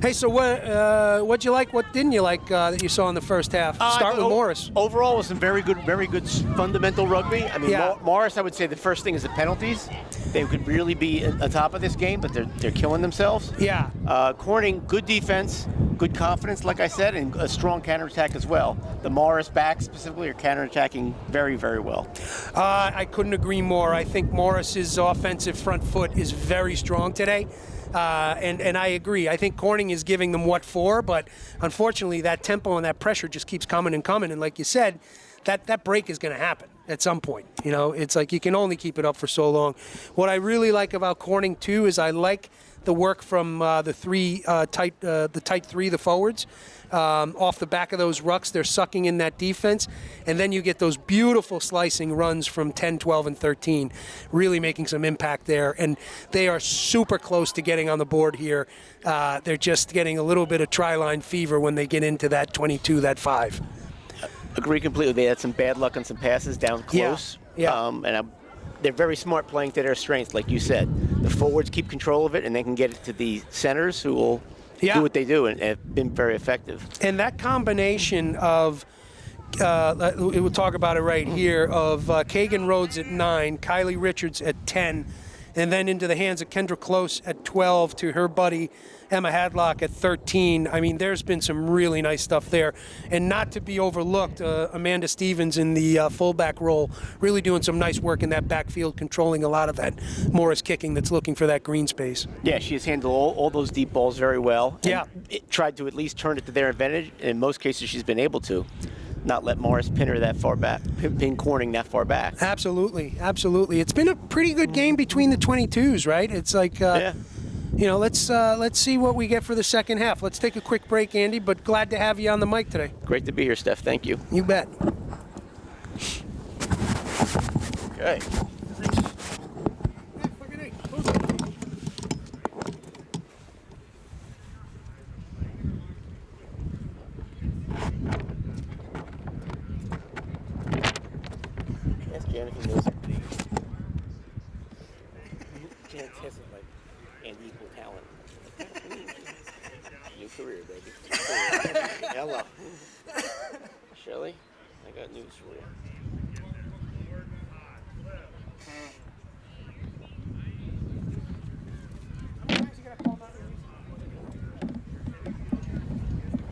Hey, so what'd you like? What didn't you like that you saw in the first half? Start with Morris. Overall, it was some very good fundamental rugby. I mean, Yeah. Morris, I would say the first thing is the penalties. They could really be on top of this game, but they're killing themselves. Yeah. Corning, good defense, good confidence, like I said, and a strong counterattack as well. The Morris backs specifically are counterattacking very, very well. I couldn't agree more. I think Morris's offensive front foot is very strong today. And I agree. I think Corning is giving them what for, but unfortunately that tempo and that pressure just keeps coming and coming. And like you said, that break is going to happen at some point. You know, it's like you can only keep it up for so long. What I really like about Corning too is I like the work from the tight three, the forwards. Off the back of those rucks, they're sucking in that defense, and then you get those beautiful slicing runs from 10, 12, and 13, really making some impact there, and they are super close to getting on the board here. They're just getting a little bit of try-line fever when they get into that 22, that 5. Agree completely. They had some bad luck on some passes down close. Yeah. They're very smart playing to their strengths, like you said. The forwards keep control of it, and they can get it to the centers who will do what they do, and have been very effective. And that combination of, we'll talk about it right here, of Kagan Rhodes at 9, Kylie Richards at 10, and then into the hands of Kendra Close at 12 to her buddy Emma Hadlock at 13. I mean, there's been some really nice stuff there. And not to be overlooked, Amanda Stevens in the fullback role, really doing some nice work in that backfield, controlling a lot of that Morris kicking that's looking for that green space. Yeah, she has handled all those deep balls very well. Yeah. Tried to at least turn it to their advantage. And in most cases, she's been able to. Not let Morris pin her that far back, pin Corning that far back. Absolutely. It's been a pretty good game between the 22s, right? It's like, you know, let's see what we get for the second half. Let's take a quick break, Andy, but glad to have you on the mic today. Great to be here, Steph. Thank you. You bet. Okay. Jennifer knows everything. Jan has like and equal talent. New career, baby. New career. Hello. Shirley, I got news for you.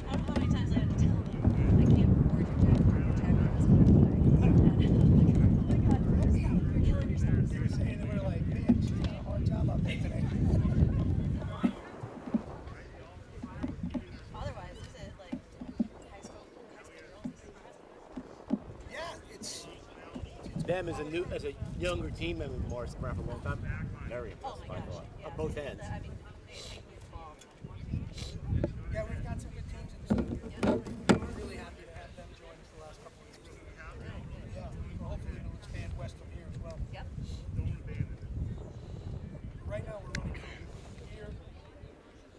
I don't know how many times I had to tell him, I can't afford your jacket. Your jacket is going to fly. Oh my God, stop. You're killing yourself. They were saying that we're like, man, she's got a hard job out there today. Otherwise, is it like high school girls? This is impressive. Yeah, it's Them as a younger team member, Morris, around for a long time. Very Oh impressive, my I gosh. thought. Yeah. On both ends. I mean, they make me fall. yeah, we've got some good teams in the state. We're really happy to have them join us the last couple of years. Yeah, well, hopefully it'll expand west from here as well. Yep. Right now we're running from here,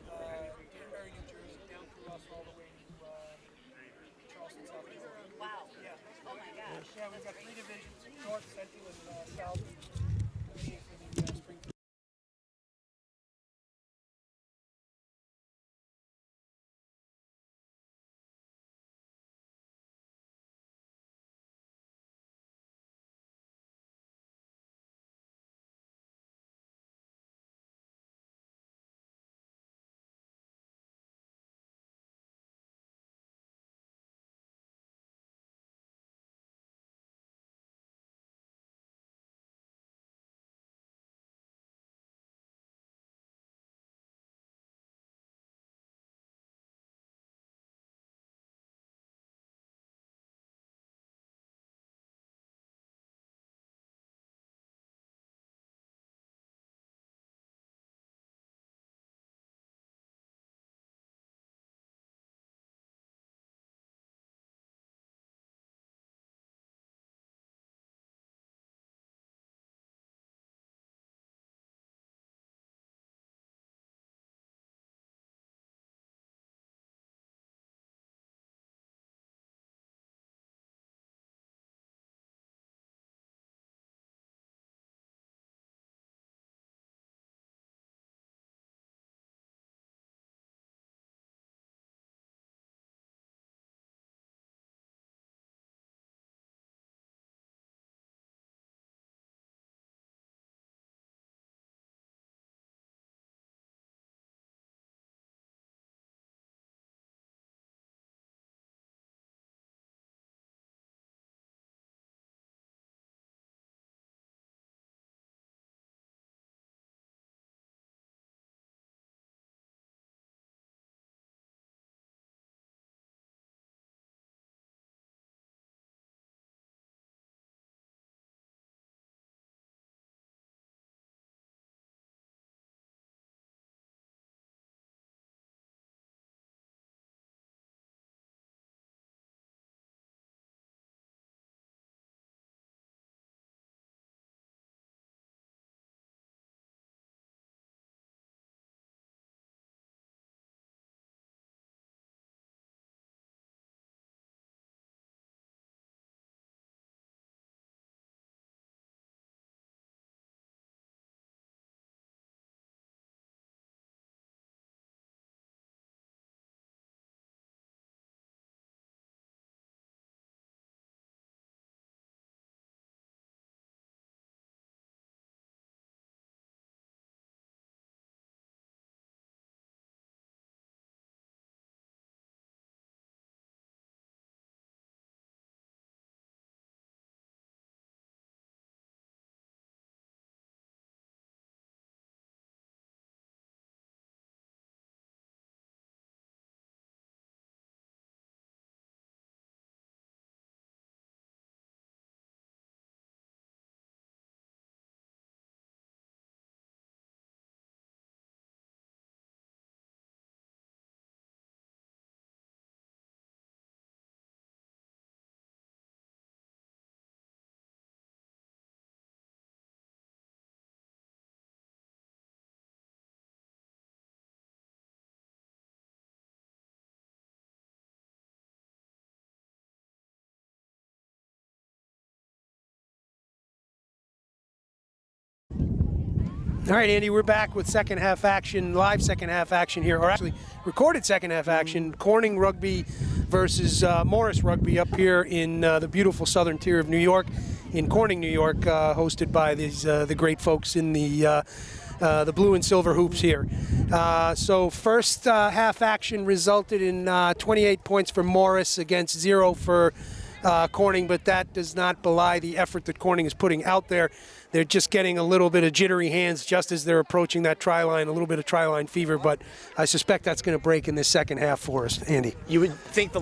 Danbury, New Jersey, down through us all the way to Charleston, South Carolina. Wow. Yeah. Oh my gosh. Yeah, we've got 3 divisions: North, Central, and South. Competing for the spring. All right, Andy, we're back with second half action, live second half action here, or actually recorded second half action. Corning Rugby versus Morris Rugby up here in the beautiful southern tier of New York, in Corning, New York, hosted by these the great folks in the blue and silver hoops here. So first half action resulted in 28 points for Morris against 0 for Corning, but that does not belie the effort that Corning is putting out there. They're just getting a little bit of jittery hands just as they're approaching that try line, a little bit of try line fever, but I suspect that's going to break in this second half for us, Andy. You would think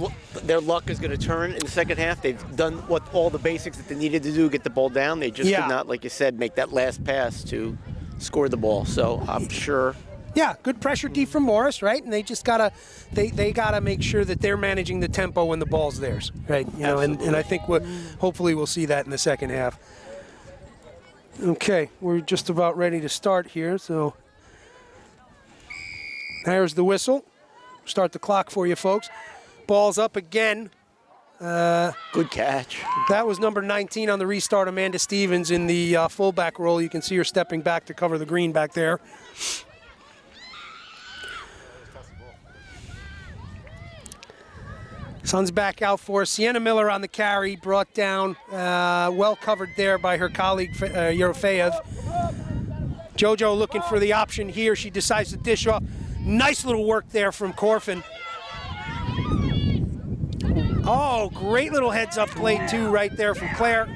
their luck is going to turn in the second half. They've done all the basics that they needed to do, get the ball down. They just could not, like you said, make that last pass to score the ball. So I'm sure. Yeah, good pressure D from Morris, right? And they just gotta, they gotta make sure that they're managing the tempo when the ball's theirs, right? You know, and I think hopefully we'll see that in the second half. Okay, we're just about ready to start here, so there's the whistle. Start the clock for you folks. Ball's up again. Good catch. That was number 19 on the restart, Amanda Stevens, in the fullback role. You can see her stepping back to cover the green back there. Sun's back out for Sienna Miller on the carry, brought down, well covered there by her colleague Yerofeev. JoJo looking for the option here. She decides to dish off. Nice little work there from Corfin. Oh, great little heads-up play too right there from Claire.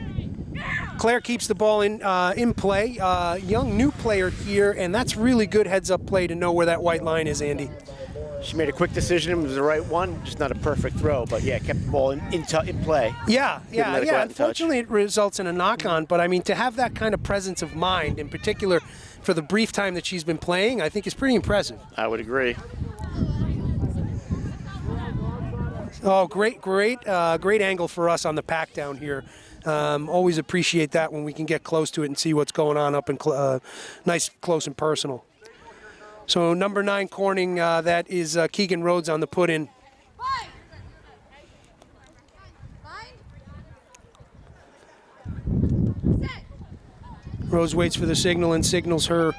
Claire keeps the ball in play. Young new player here, and that's really good heads-up play to know where that white line is, Andy. She made a quick decision. It was the right one, just not a perfect throw, but yeah, kept the ball in play. Yeah. Unfortunately, it results in a knock-on, but I mean, to have that kind of presence of mind, in particular for the brief time that she's been playing, I think is pretty impressive. I would agree. Oh, great angle for us on the pack down here. Always appreciate that when we can get close to it and see what's going on up and nice, close and personal. So number 9 Corning, that is Keegan Rhodes on the put-in. Rose waits for the signal and signals her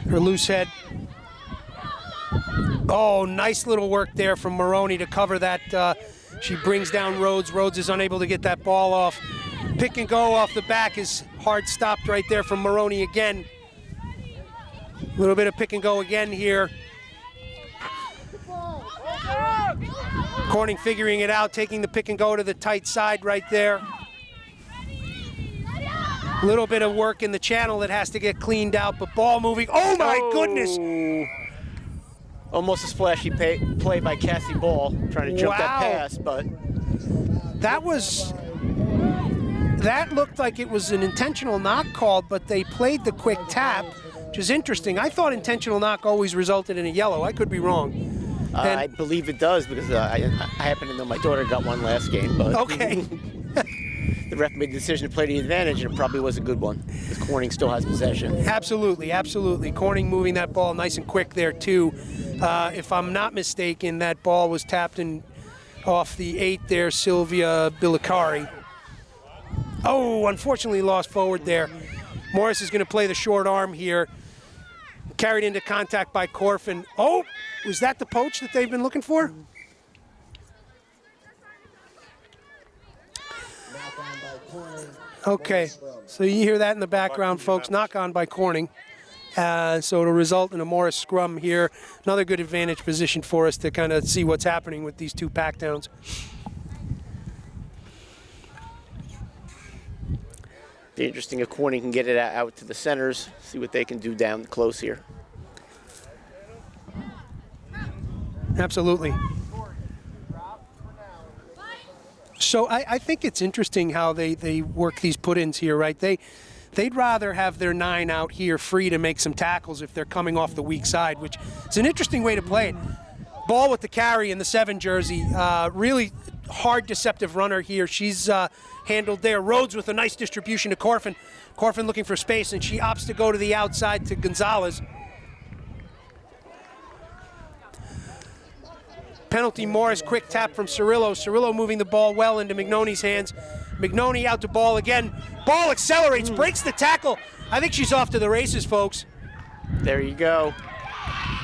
loose head. Oh, nice little work there from Maroney to cover that. She brings down Rhodes. Rhodes is unable to get that ball off. Pick and go off the back is hard stopped right there from Maroney again. A little bit of pick and go again here. Corning figuring it out, taking the pick and go to the tight side right there. A little bit of work in the channel that has to get cleaned out, but ball moving. Oh my goodness! Almost a splashy play by Cassie Ball, trying to jump that pass, but that looked like it was an intentional knock called, but they played the quick tap, which is interesting. I thought intentional knock always resulted in a yellow. I could be wrong. I believe it does, because I happen to know my daughter got one last game. But okay. The ref made the decision to play the advantage, and it probably was a good one, because Corning still has possession. Absolutely, absolutely. Corning moving that ball nice and quick there, too. If I'm not mistaken, that ball was tapped in off the 8 there, Sylvia Bilicari. Oh, unfortunately lost forward there. Morris is going to play the short arm here. Carried into contact by Corfin. Oh, was that the poach that they've been looking for? Okay, so you hear that in the background, folks. Knock on by Corning. So it'll result in a Morris scrum here. Another good advantage position for us to kind of see what's happening with these two pack downs. Be interesting if Corning can get it out to the centers, see what they can do down close here. Absolutely. So I think it's interesting how they work these put-ins here, right? They'd rather have their 9 out here free to make some tackles if they're coming off the weak side, which is an interesting way to play it. Ball with the carry in the 7 jersey. Really hard, deceptive runner here. She's handled there. Rhodes with a nice distribution to Corfin. Corfin looking for space, and she opts to go to the outside to Gonzalez. Penalty Morris, quick tap from Cirillo. Cirillo moving the ball well into McNoney's hands. McNoney out to ball again. Ball accelerates, breaks the tackle. I think she's off to the races, folks. There you go.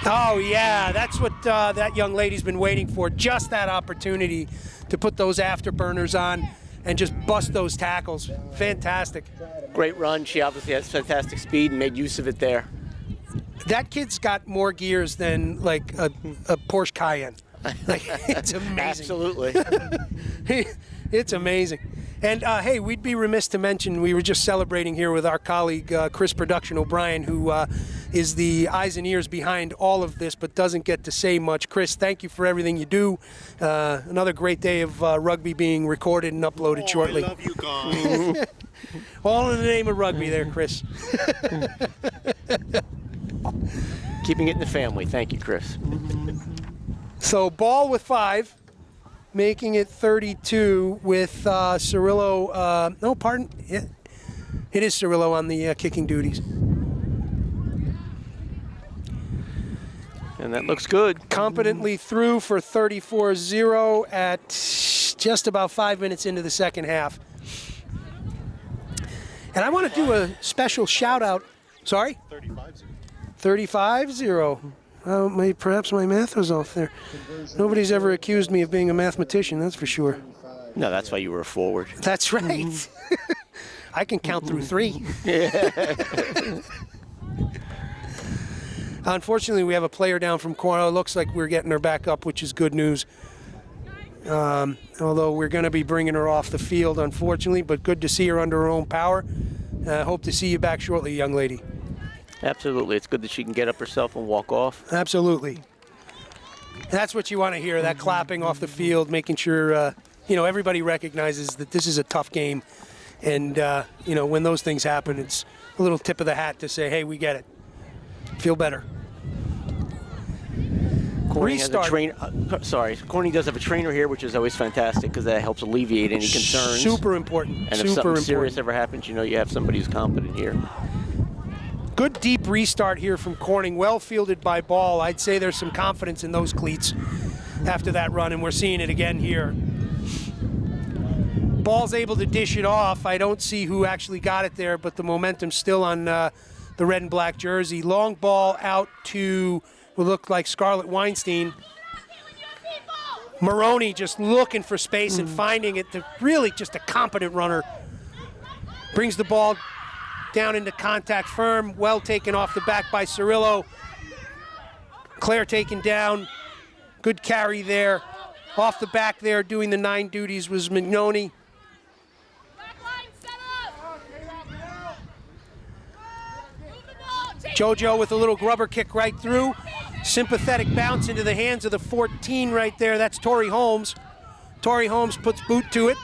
Oh, yeah, that's what that young lady's been waiting for, just that opportunity to put those afterburners on and just bust those tackles. Fantastic. Great run. She obviously has fantastic speed and made use of it there. That kid's got more gears than like a Porsche Cayenne. Like, it's amazing. Absolutely. It's amazing. And hey, we'd be remiss to mention, we were just celebrating here with our colleague Chris Production O'Brien, who is the eyes and ears behind all of this, but doesn't get to say much. Chris, thank you for everything you do. Another great day of rugby being recorded and uploaded shortly. I love you guys. All in the name of rugby there, Chris. Keeping it in the family. Thank you, Chris. So ball with 5. Making it 32 with Cirillo. No, pardon. It is Cirillo on the kicking duties. And that looks good. Competently through for 34-0 at just about 5 minutes into the second half. And I want to do a special shout out. Sorry? 35-0. Perhaps my math was off there. Nobody's ever accused me of being a mathematician, that's for sure. No, that's why you were a forward. That's right. I can count through 3. Unfortunately, we have a player down from corner. It looks like we're getting her back up, which is good news. Although we're going to be bringing her off the field, unfortunately, but good to see her under her own power. Hope to see you back shortly, young lady. Absolutely. It's good that she can get up herself and walk off. Absolutely. That's what you want to hear, that clapping off the field, making sure, everybody recognizes that this is a tough game. And, when those things happen, it's a little tip of the hat to say, hey, we get it. Feel better. Corning has a Corning does have a trainer here, which is always fantastic because that helps alleviate any concerns. Super important. And if something serious ever happens, you have somebody who's competent here. Good deep restart here from Corning, well fielded by Ball. I'd say there's some confidence in those cleats after that run, and we're seeing it again here. Ball's able to dish it off. I don't see who actually got it there, but the momentum's still on the red and black jersey. Long ball out to what looked like Scarlett Weinstein. Maroney just looking for space and finding it. Really just a competent runner. Brings the ball down into contact firm, well taken off the back by Cirillo. Claire taken down, good carry there. Off the back there doing the 9 duties was Mignoni. JoJo with a little grubber kick right through. Sympathetic bounce into the hands of the 14 right there, that's Tori Holmes. Tori Holmes puts boot to it.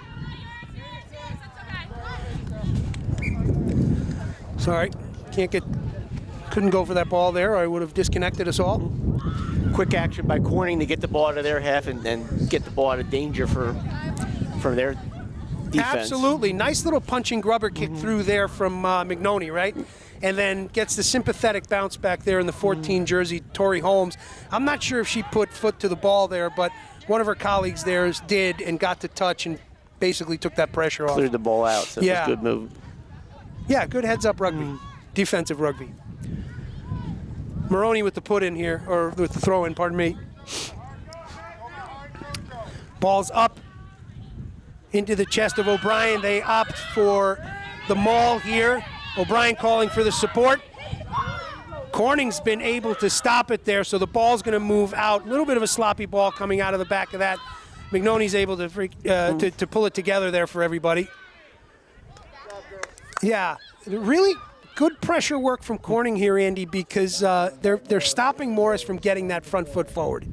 Sorry, couldn't go for that ball there, or I would have disconnected us all. Quick action by Corning to get the ball out of their half and get the ball out of danger for their defense. Absolutely, nice little punching grubber kick through there from Mignoni, right? And then gets the sympathetic bounce back there in the 14 jersey, Tori Holmes. I'm not sure if she put foot to the ball there, but one of her colleagues there did and got to touch and basically took that pressure off. Cleared the ball out, so it was a good move. Yeah, good heads-up rugby, defensive rugby. Maroney with the put-in here, or with the throw-in, pardon me. Ball's up into the chest of O'Brien. They opt for the maul here. O'Brien calling for the support. Corning's been able to stop it there, so the ball's going to move out. A little bit of a sloppy ball coming out of the back of that. Mignoni's able to pull it together there for everybody. Yeah, really good pressure work from Corning here, Andy, because they're stopping Morris from getting that front foot forward.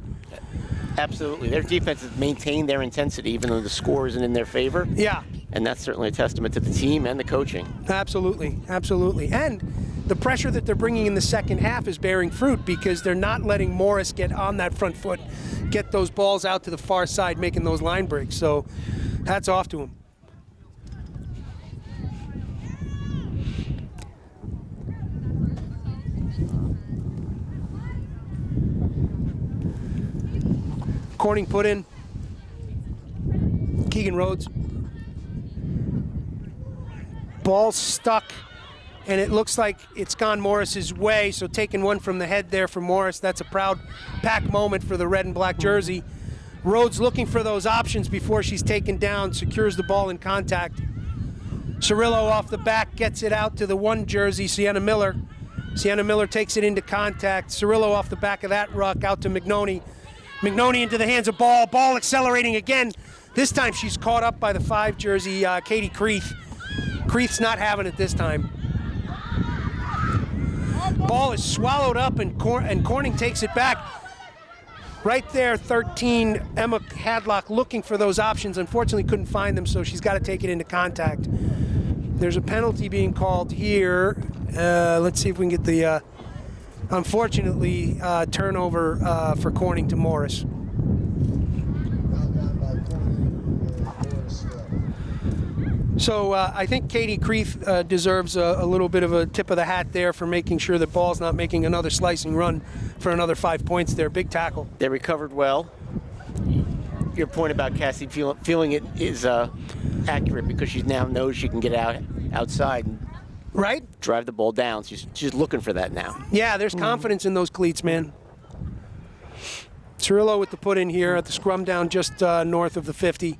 Absolutely. Their defense has maintained their intensity even though the score isn't in their favor. Yeah. And that's certainly a testament to the team and the coaching. Absolutely, absolutely. And the pressure that they're bringing in the second half is bearing fruit because they're not letting Morris get on that front foot, get those balls out to the far side, making those line breaks. So hats off to him. Corning put in. Keegan Rhodes. Ball stuck and it looks like it's gone Morris's way, so taking one from the head there for Morris. That's a proud pack moment for the red and black jersey. Rhodes looking for those options before she's taken down, secures the ball in contact. Cirillo off the back gets it out to the one jersey, Sienna Miller. Sienna Miller takes it into contact. Cirillo off the back of that ruck out to McNoney. McNoney into the hands of Ball. Ball accelerating again. This time she's caught up by the 5 jersey, Katie Creeth. Creeth's not having it this time. Ball is swallowed up and Corning takes it back. Right there, 13, Emma Hadlock looking for those options. Unfortunately couldn't find them, so she's got to take it into contact. There's a penalty being called here. Let's see if we can get the, unfortunately, turnover for Corning to Morris. So I think Katie Creeth deserves a little bit of a tip of the hat there for making sure that Ball's not making another slicing run for another 5 points there. Big tackle. They recovered well. Your point about Cassie feeling it is accurate because she now knows she can get outside and right? Drive the ball down. She's looking for that now. Yeah, there's confidence in those cleats, man. Cirillo with the put in here at the scrum down just north of the 50.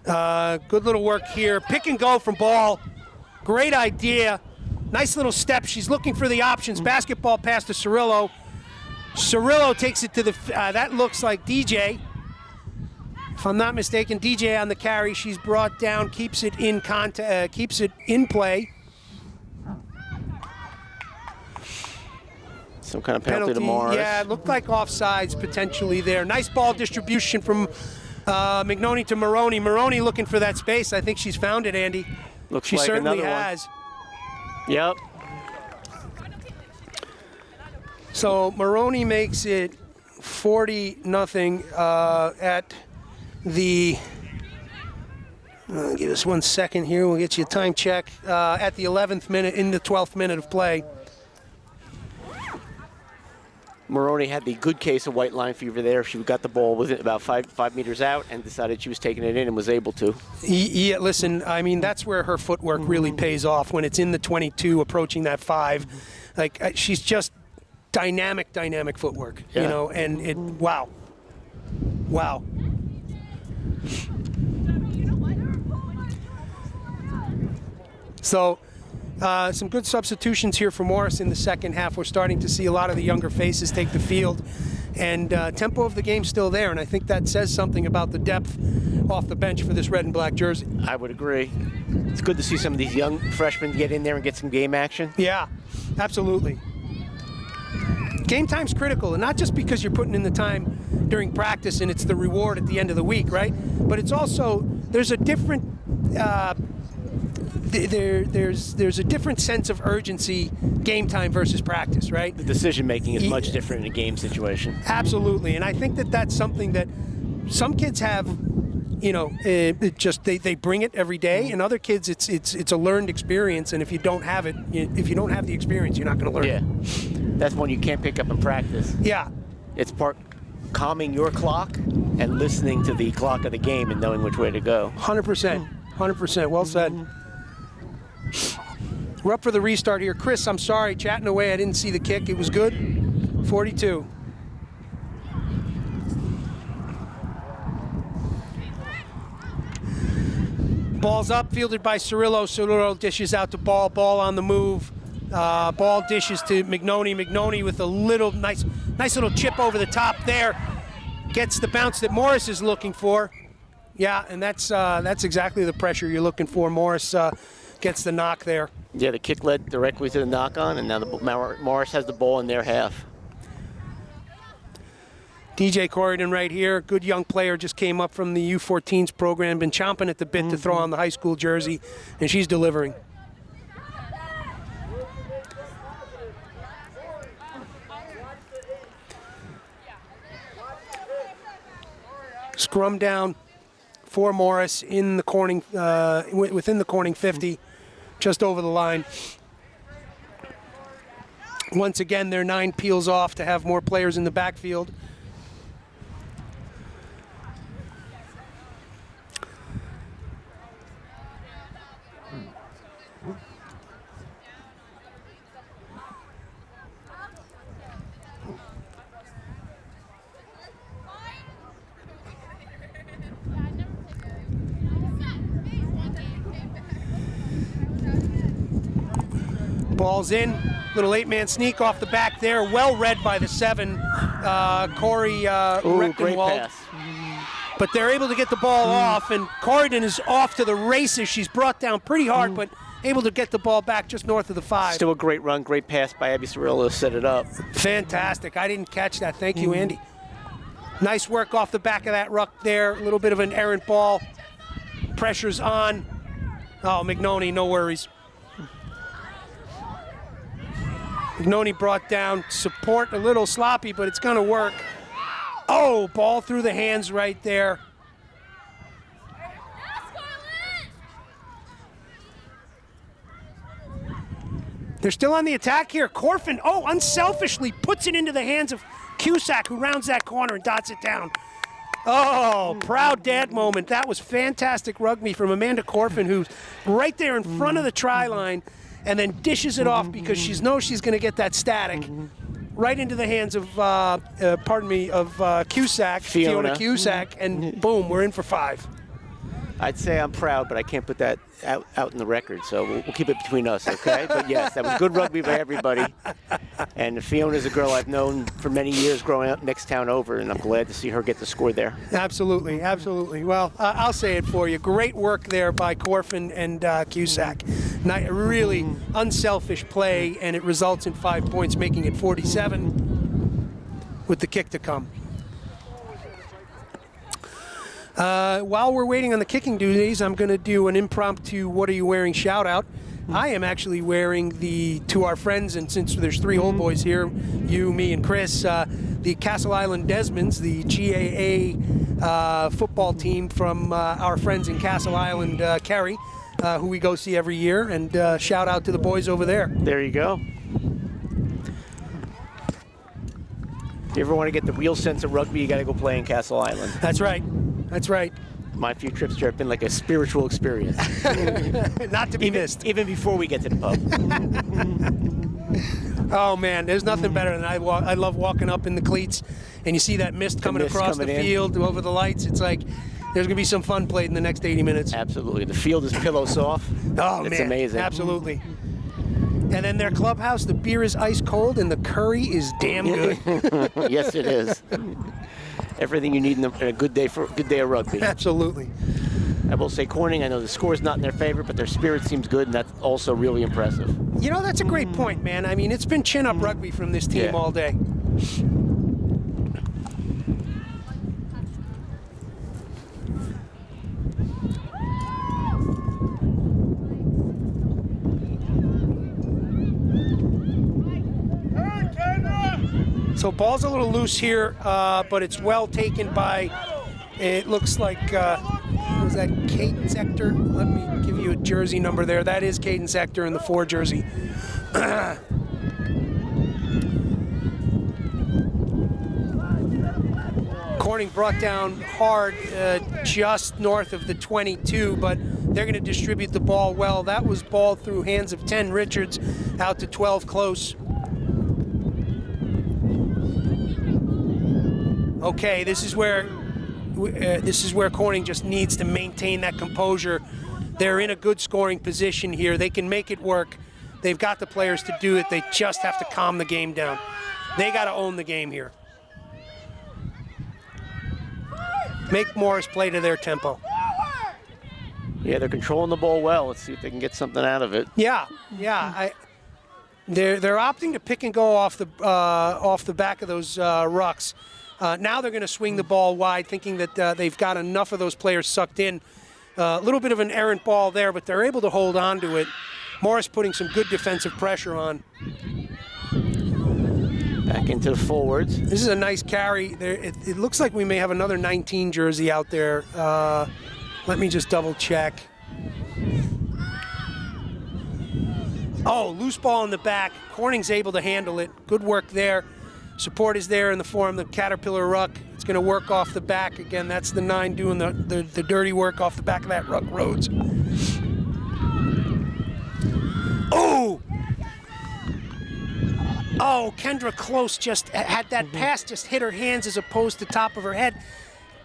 Good little work here. Pick and go from Ball. Great idea. Nice little step. She's looking for the options. Basketball pass to Cirillo. Cirillo takes it to the, that looks like DJ. If I'm not mistaken, DJ on the carry. She's brought down, keeps it in keeps it in play. Some kind of penalty to Morris. Yeah, it looked like offsides potentially there. Nice ball distribution from McNoney to Maroney. Maroney looking for that space. I think she's found it, Andy. Looks she like certainly another has. One. Yep. So Maroney makes it 40-0 at the, give us 1 second here, we'll get you a time check, at the 11th minute, in the 12th minute of play. Maroney had the good case of white line fever there. She got the ball with it about five meters out and decided she was taking it in and was able to. Yeah, listen, I mean, that's where her footwork really pays off, when it's in the 22, approaching that 5. Like, she's just dynamic footwork, yeah. You know, and it, wow. Wow. So, some good substitutions here for Morris in the second half. We're starting to see a lot of the younger faces take the field, and tempo of the game's still there, and I think that says something about the depth off the bench for this red and black jersey. I would agree. It's good to see some of these young freshmen get in there and get some game action. Yeah, absolutely. Game time's critical, and not just because you're putting in the time during practice and it's the reward at the end of the week, right? But it's also, there's a different there's a different sense of urgency game time versus practice, right? The decision making is much different in a game situation. Absolutely, and I think that that's something that some kids have, you know, they bring it every day, and other kids it's a learned experience, and if you don't have it, if you don't have the experience, you're not going to learn it. Yeah, that's one you can't pick up in practice. Yeah. It's part calming your clock and listening to the clock of the game and knowing which way to go. 100%. 100%. Well said. We're up for the restart here. Chris, I'm sorry, chatting away. I didn't see the kick. It was good. 42. Ball's up, fielded by Cirillo. Cirillo dishes out to Ball. Ball on the move. Ball dishes to McNoney. McNoney with a little nice little chip over the top there. Gets the bounce that Morris is looking for. Yeah, and that's exactly the pressure you're looking for. Morris gets the knock there. Yeah, the kick led directly to the knock-on, and now Morris has the ball in their half. DJ Corridan right here, good young player, just came up from the U14s program, been chomping at the bit to throw on the high school jersey, and she's delivering. Scrum down for Morris in the Corning, within the Corning 50, just over the line. Once again, their 9 peels off to have more players in the backfield. Ball's in. Little 8-man sneak off the back there. Well read by the 7, Corey Ooh, great Rechtenwald. pass. But they're able to get the ball off, and Corydon is off to the races. She's brought down pretty hard, but able to get the ball back just north of the 5. Still a great run, great pass by Abby Cirillo to set it up. Fantastic. I didn't catch that. Thank you, Andy. Nice work off the back of that ruck there. A little bit of an errant ball. Pressure's on. Oh, McNoney, no worries. McNoney brought down support, a little sloppy, but it's going to work. Oh, ball through the hands right there. They're still on the attack here. Corfin, unselfishly puts it into the hands of Cusack, who rounds that corner and dots it down. Oh, proud dad moment. That was fantastic rugby from Amanda Corfin, who's right there in front of the try line and then dishes it off because she knows she's going to get that static right into the hands of, Cusack, Fiona Cusack, and boom, we're in for 5. I'd say I'm proud, but I can't put that out in the record, so we'll keep it between us, okay? But yes, that was good rugby by everybody. And Fiona's a girl I've known for many years growing up next town over, and I'm glad to see her get the score there. Absolutely, absolutely. Well, I'll say it for you. Great work there by Corfin and Cusack. Really unselfish play, and it results in 5 points, making it 47 with the kick to come. While we're waiting on the kicking duties, I'm going to do an impromptu "What are you wearing?" shout out. I am actually wearing to our friends, and since there's 3 old boys here, you, me, and Chris, the Castle Island Desmonds, the GAA football team from our friends in Castle Island, Kerry, who we go see every year, and shout out to the boys over there. There you go. If you ever want to get the real sense of rugby, you got to go play in Castle Island. That's right. That's right. My few trips there have been like a spiritual experience. Not to be missed. Even before we get to the pub. Oh man, there's nothing better than I love walking up in the cleats and you see that mist coming across the field over the lights. It's like there's going to be some fun played in the next 80 minutes. Absolutely. The field is pillow soft. Oh, it's man, amazing. Absolutely. And then their clubhouse, the beer is ice cold and the curry is damn good. Yes, it is. Everything you need in a good day of rugby. Absolutely. I will say Corning, I know the score is not in their favor, but their spirit seems good, and that's also really impressive. You know, that's a great point, man. I mean, it's been chin-up rugby from this team all day. So ball's a little loose here, but it's well taken by, it looks like, was that Cadence Hector? Let me give you a jersey number there. That is Cadence Hector in the 4 jersey. Corning brought down hard just north of the 22, but they're going to distribute the ball well. That was ball through hands of 10 Richards out to 12 close. Okay, this is where Corning just needs to maintain that composure. They're in a good scoring position here. They can make it work. They've got the players to do it. They just have to calm the game down. They got to own the game here. Make Morris play to their tempo. Yeah, they're controlling the ball well. Let's see if they can get something out of it. Yeah. They're opting to pick and go off the back of those rucks. Now they're going to swing the ball wide, thinking that they've got enough of those players sucked in. A little bit of an errant ball there, but they're able to hold on to it. Morris putting some good defensive pressure on. Back into the forwards. This is a nice carry. It looks like we may have another 19 jersey out there. Let me just double check. Oh, loose ball in the back. Corning's able to handle it. Good work there. Support is there in the form of the Caterpillar ruck. It's going to work off the back. Again, that's the 9 doing the dirty work off the back of that ruck, Rhodes. Oh! Oh, Kendra Close just had that pass just hit her hands as opposed to top of her head.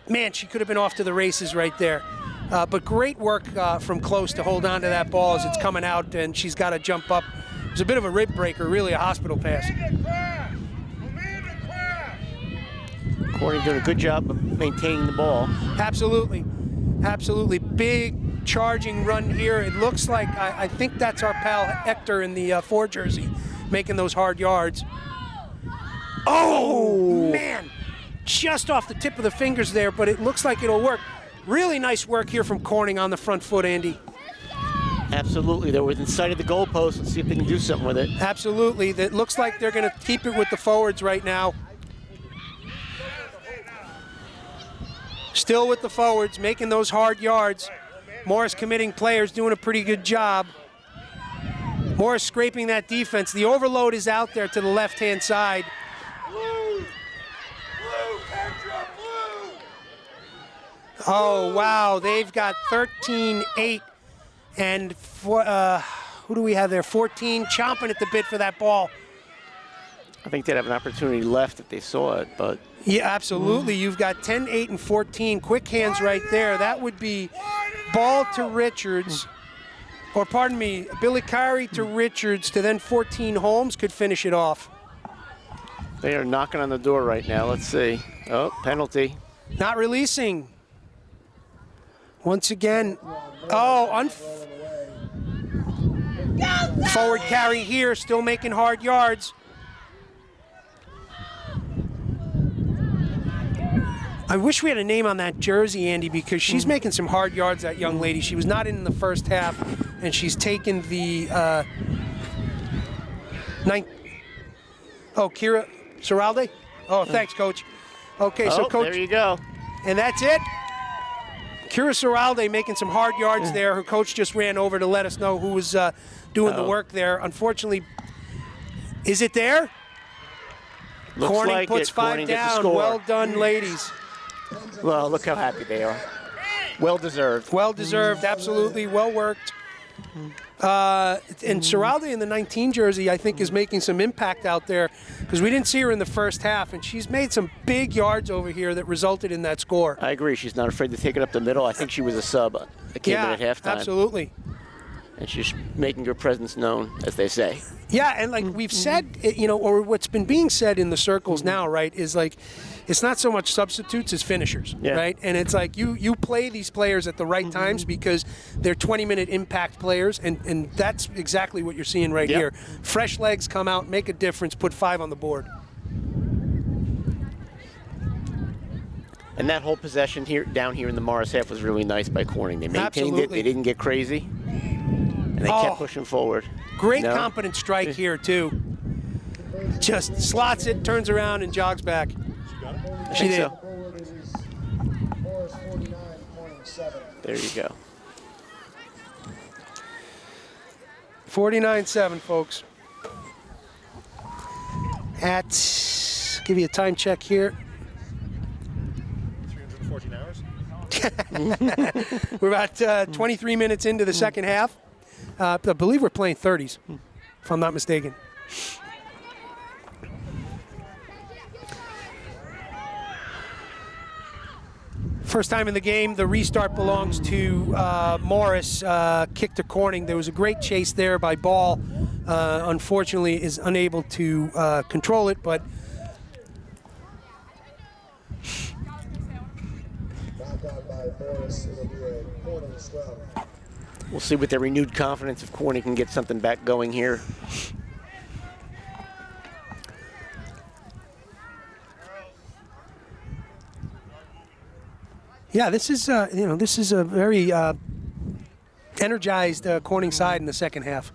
Man, she could have been off to the races right there. But great work from Close to hold on to that ball as it's coming out, and she's got to jump up was a bit of a rib breaker, really a hospital pass. Amanda Craft. Corning doing a good job of maintaining the ball. Absolutely. Absolutely. Big charging run here. It looks like, I think that's our pal Hector in the 4 jersey making those hard yards. Oh, man. Just off the tip of the fingers there, but it looks like it'll work. Really nice work here from Corning on the front foot, Andy. Absolutely. They're within sight of the goalpost. Let's see if they can do something with it. Absolutely. That looks like they're going to keep it with the forwards right now. Still with the forwards, making those hard yards. Morris committing players, doing a pretty good job. Morris scraping that defense. The overload is out there to the left-hand side. Blue, Kendra, blue. Oh, wow. They've got 13-8. And who do we have there? 14, chomping at the bit for that ball. I think they'd have an opportunity left if they saw it, but... Yeah, absolutely. You've got 10, 8, and 14. Quick hands right there. That would be ball to Richards. Or, pardon me, Billy Curry to Richards to then 14 Holmes could finish it off. They are knocking on the door right now. Let's see. Oh, penalty. Not releasing. Once again. Oh, forward carry here, still making hard yards. I wish we had a name on that jersey, Andy, because she's making some hard yards, that young lady. She was not in the first half, and she's taken the Kira Seralde? Oh, thanks, Coach. Okay, so Coach. There you go. And that's it. Kira Seralde making some hard yards there. Her coach just ran over to let us know who was doing the work there. Unfortunately, is it there? Looks Corning like puts it. 5 Corning gets the down. score. Well done, ladies. Well, look how happy they are. Well deserved. Well deserved, absolutely. Well worked. And Seralde in the 19 jersey, I think, is making some impact out there because we didn't see her in the first half, and she's made some big yards over here that resulted in that score. I agree. She's not afraid to take it up the middle. I think she was a sub that came in at halftime. Absolutely. And she's making her presence known, as they say. Yeah, and like we've said, or what's been being said in the circles now, right, is like it's not so much substitutes as finishers, right? And it's like you play these players at the right times because they're 20-minute impact players, and that's exactly what you're seeing right here. Fresh legs come out, make a difference, put 5 on the board. And that whole possession here, down here in the Morris half, was really nice by Corning. They maintained it. They didn't get crazy. And they kept pushing forward. Great competent strike here, too. Just slots it, turns around, and jogs back. She did. So. There you go. 49-7, folks. Give you a time check here. 314 hours? We're about 23 minutes into the second half. I believe we're playing 30s, if I'm not mistaken. First time in the game, the restart belongs to Morris. Kick to Corning. There was a great chase there by Ball. Unfortunately, is unable to control it, but we'll see with their renewed confidence if Corning can get something back going here. yeah, this is this is a very energized Corning side in the second half.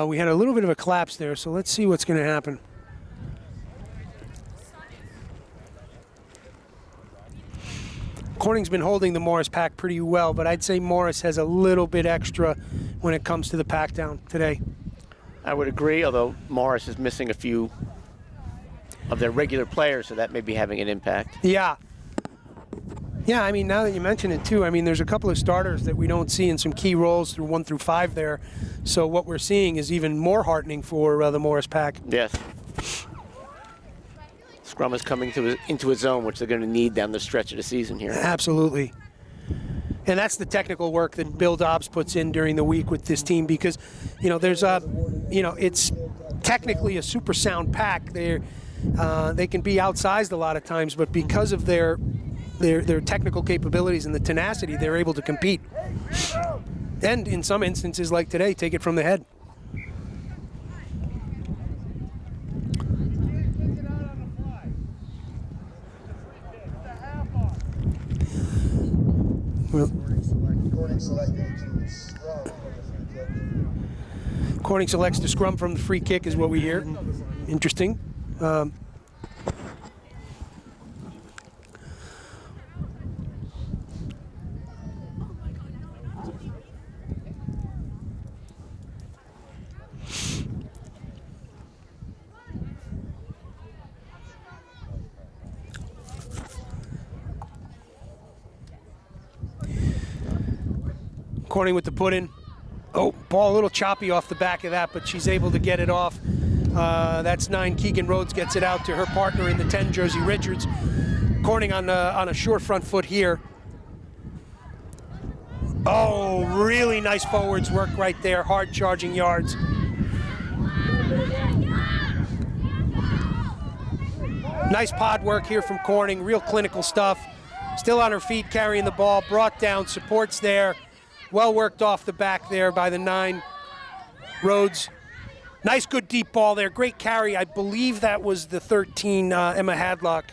We had a little bit of a collapse there, so let's see what's going to happen. Corning's been holding the Morris pack pretty well, but I'd say Morris has a little bit extra when it comes to the pack down today. I would agree, although Morris is missing a few of their regular players, so that may be having an impact. Yeah. Yeah, I mean, now that you mention it, too, I mean, there's a couple of starters that we don't see in some key roles through 1 through 5 there. So what we're seeing is even more heartening for the Morris pack. Yes. Scrum is coming into its own, which they're going to need down the stretch of the season here. Absolutely. And that's the technical work that Bill Dobbs puts in during the week with this team because, you know, there's a, you know, it's technically a super sound pack. They can be outsized a lot of times, but because of their technical capabilities and the tenacity, they're able to compete. And in some instances, like today, take it from the head. Corning selects the scrum from the free kick is what we hear. Interesting. Corning with the put in. Oh, ball a little choppy off the back of that, but she's able to get it off. That's 9. Keegan Rhodes gets it out to her partner in the 10, Josie Richards. Corning on a short front foot here. Oh, really nice forwards work right there. Hard charging yards. Nice pod work here from Corning. Real clinical stuff. Still on her feet, carrying the ball. Brought down, supports there. Well worked off the back there by the 9, Rhodes. Nice, good deep ball there. Great carry. I believe that was the 13, Emma Hadlock.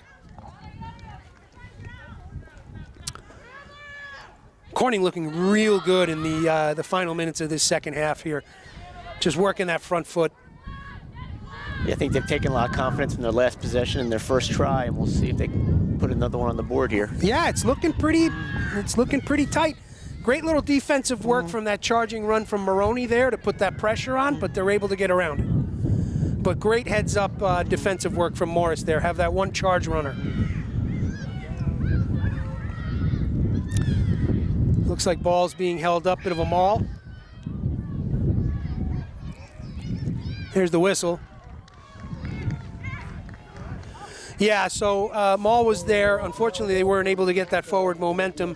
Corning looking real good in the final minutes of this second half here. Just working that front foot. Yeah, I think they've taken a lot of confidence in their last possession and their first try, and we'll see if they can put another one on the board here. Yeah, it's looking pretty tight. Great little defensive work from that charging run from Maroney there to put that pressure on, but they're able to get around it. But great heads-up defensive work from Morris there. Have that one charge runner. Looks like ball's being held up, bit of a maul. Here's the whistle. Yeah, so Maul was there. Unfortunately, they weren't able to get that forward momentum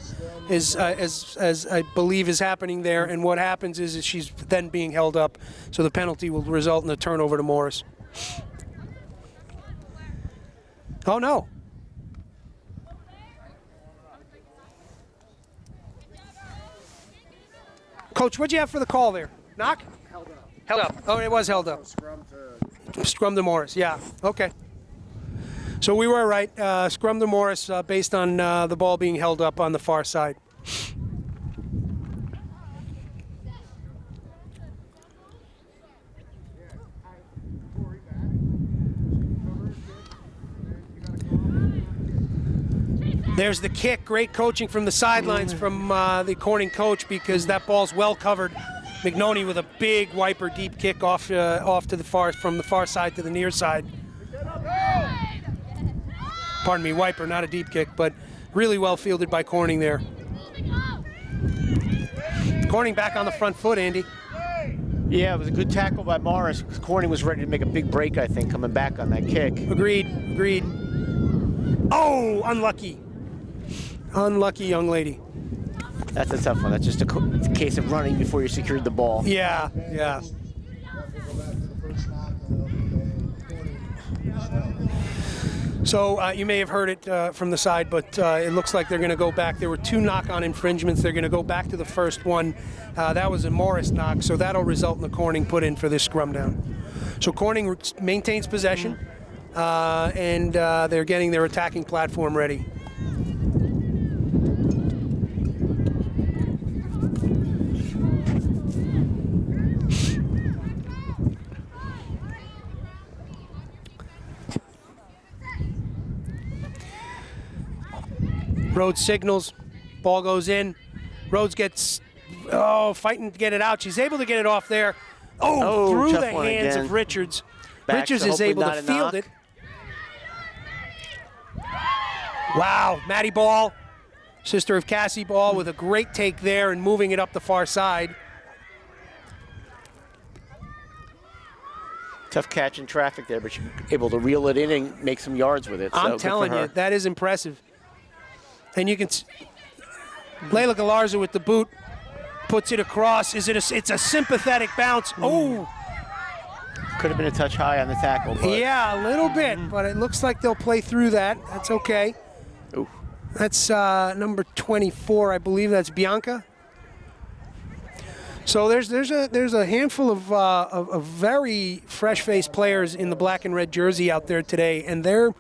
as I believe is happening there. And what happens is she's then being held up. So the penalty will result in a turnover to Morris. Oh, no. Coach, what'd you have for the call there? Knock? Held up. Held up. Oh, it was held up. Scrum to Morris, yeah. Okay. So we were right. Scrum to Morris based on the ball being held up on the far side. There's the kick. Great coaching from the sidelines from the Corning coach because that ball's well covered. McNoney with a big wiper deep kick off to the far, from the far side to the near side. Pardon me, wiper, not a deep kick, but really well fielded by Corning there. Corning back on the front foot, Andy. Yeah, it was a good tackle by Morris because Corning was ready to make a big break, I think, coming back on that kick. Agreed. Oh, unlucky. Unlucky young lady. That's a tough one. That's just a case of running before you secured the ball. Yeah. So you may have heard it from the side, but it looks like they're going to go back. There were 2 knock-on infringements. They're going to go back to the first one. That was a Morris knock, so that'll result in the Corning put in for this scrum down. So Corning maintains possession, and they're getting their attacking platform ready. Rhodes signals, ball goes in. Rhodes gets, fighting to get it out. She's able to get it off there. Through the hands of Richards. Richards is able to field it. Wow, Maddie Ball, sister of Cassie Ball, with a great take there and moving it up the far side. Tough catch in traffic there, but you're able to reel it in and make some yards with it. So I'm good for telling you, her. that is impressive. And you can, Layla Galarza with the boot, puts it across. It's a sympathetic bounce. Oh, Could have been a touch high on the tackle. But yeah, a little bit, but it looks like they'll play through that. That's okay. Ooh. That's number 24, I believe. That's Bianca. So there's a handful of very fresh-faced players in the black and red jersey out there today, and they're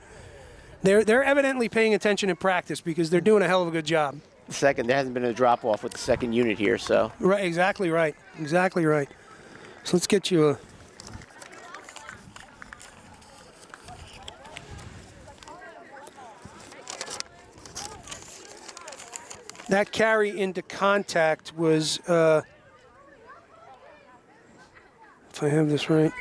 evidently paying attention in practice because they're doing a hell of a good job. Second, there hasn't been a drop-off with the second unit here, so. Right, exactly right. Exactly right. So let's get you a... That carry into contact was, if I have this right.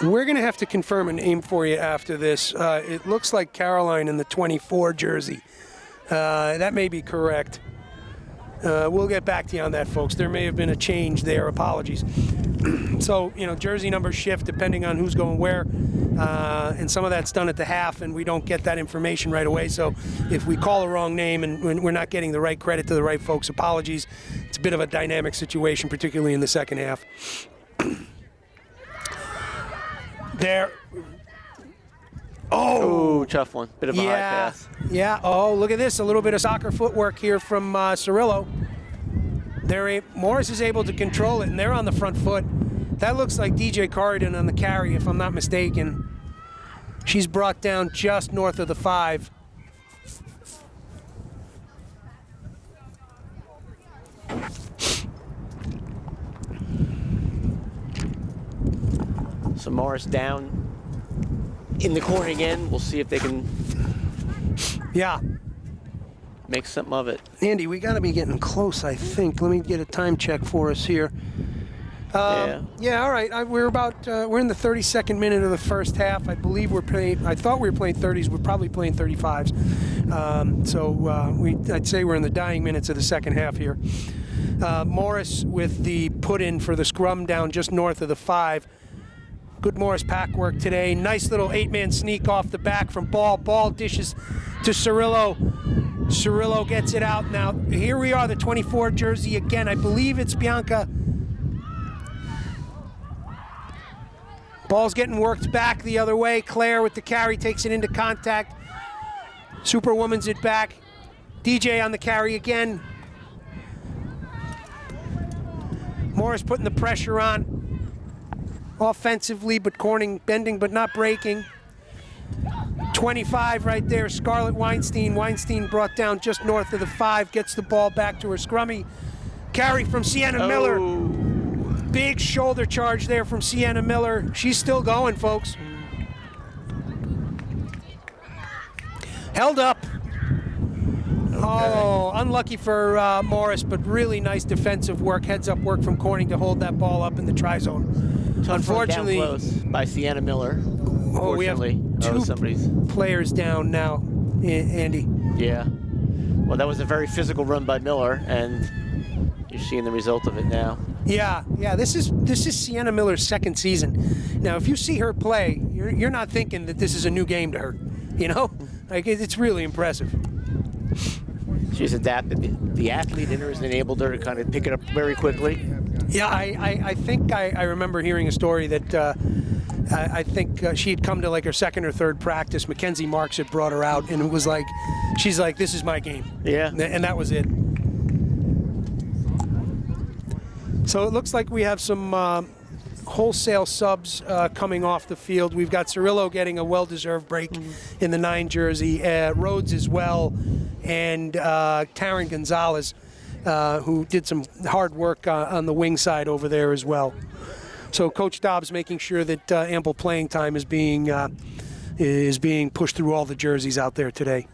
We're going to have to confirm a name for you after this. It looks like Caroline in the 24 jersey. That may be correct. We'll get back to you on that, folks. There may have been a change there. Apologies. So, jersey numbers shift depending on who's going where. And some of that's done at the half, and we don't get that information right away. So if we call the wrong name and we're not getting the right credit to the right folks, apologies. It's a bit of a dynamic situation, particularly in the second half. There. Oh, tough one. Bit of a high Yeah. pass. Yeah. Oh, look at this. A little bit of soccer footwork here from Cirillo. Morris is able to control it, and they're on the front foot. That looks like DJ Corridon on the carry, if I'm not mistaken. She's brought down just north of the 5. So Morris down in the corner again. We'll see if they can Yeah. make something of it. Andy, we got to be getting close, I think. Let me get a time check for us here. Yeah, all right. We're in the 32nd minute of the first half. I believe I thought we were playing 30s. We're probably playing 35s. I'd say we're in the dying minutes of the second half here. Morris with the put-in for the scrum down just north of the 5. Good Morris pack work today. Nice little 8-man sneak off the back from Ball. Ball dishes to Cirillo. Cirillo gets it out. Now, here we are, the 24 jersey again. I believe it's Bianca. Ball's getting worked back the other way. Claire with the carry takes it into contact. Superwoman's it back. DJ on the carry again. Morris putting the pressure on. Offensively, but Corning bending but not breaking. 25 right there, Scarlett Weinstein. Weinstein brought down just north of the 5, gets the ball back to her scrummy. Carry from Sienna Miller. Big shoulder charge there from Sienna Miller. She's still going, folks. Held up. Oh, unlucky for Morris, but really nice defensive work, heads-up work from Corning to hold that ball up in the try zone. Unfortunately, down close by Sienna Miller. Oh, we have somebody's players down now, Andy. Yeah. Well, that was a very physical run by Miller, and you're seeing the result of it now. Yeah. This is Sienna Miller's second season. Now, if you see her play, you're not thinking that this is a new game to her. Like it's really impressive. She's adapted. The athlete in her has enabled her to kind of pick it up very quickly. Yeah, I think I remember hearing a story that I think she had come to like her second or third practice. Mackenzie Marks had brought her out, and it was like, she's like, this is my game. Yeah. And that was it. So it looks like we have some wholesale subs coming off the field. We've got Cirillo getting a well-deserved break in the 9 jersey, Rhodes as well, and Taryn Gonzalez, who did some hard work on the wing side over there as well. So Coach Dobbs making sure that ample playing time is being pushed through all the jerseys out there today.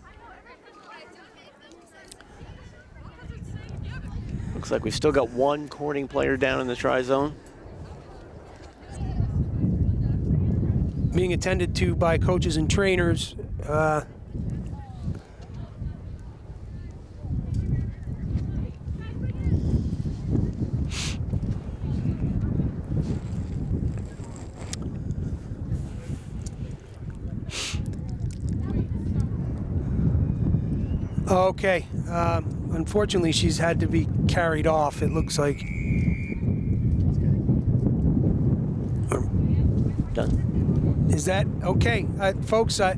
Looks like we've still got one Corning player down in the try zone. Being attended to by coaches and trainers. Okay. Unfortunately, she's had to be carried off, it looks like. Done. Is that okay? Folks, I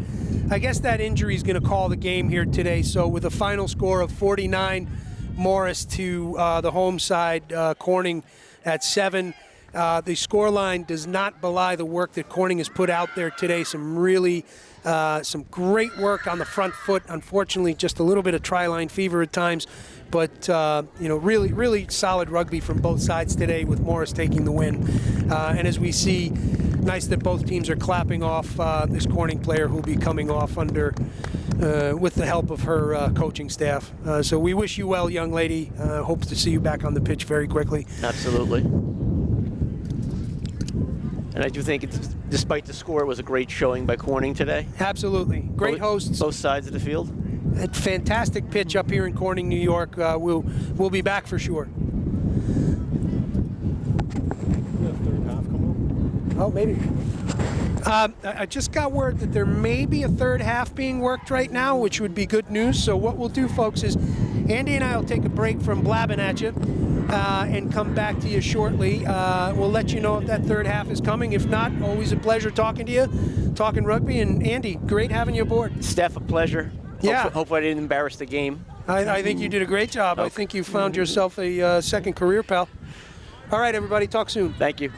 guess that injury is going to call the game here today. So with a final score of 49, Morris to the home side, Corning at 7. The scoreline does not belie the work that Corning has put out there today. Some great work on the front foot. Unfortunately, just a little bit of try-line fever at times. But, really, really solid rugby from both sides today with Morris taking the win. And as we see, nice that both teams are clapping off this Corning player who will be coming off under with the help of her coaching staff. So we wish you well, young lady. Hope to see you back on the pitch very quickly. Absolutely. And I do think, despite the score, it was a great showing by Corning today. Absolutely. Great hosts. Both sides of the field. A fantastic pitch up here in Corning, New York. We'll be back for sure. Oh, maybe. I just got word that there may be a third half being worked right now, which would be good news. So what we'll do, folks, is Andy and I will take a break from blabbing at you and come back to you shortly. We'll let you know if that third half is coming. If not, always a pleasure talking to you, talking rugby. And Andy, great having you aboard. Steph, a pleasure. Yeah. Hopefully I didn't embarrass the game. I think you did a great job. Okay. I think you found yourself a second career, pal. All right, everybody. Talk soon. Thank you.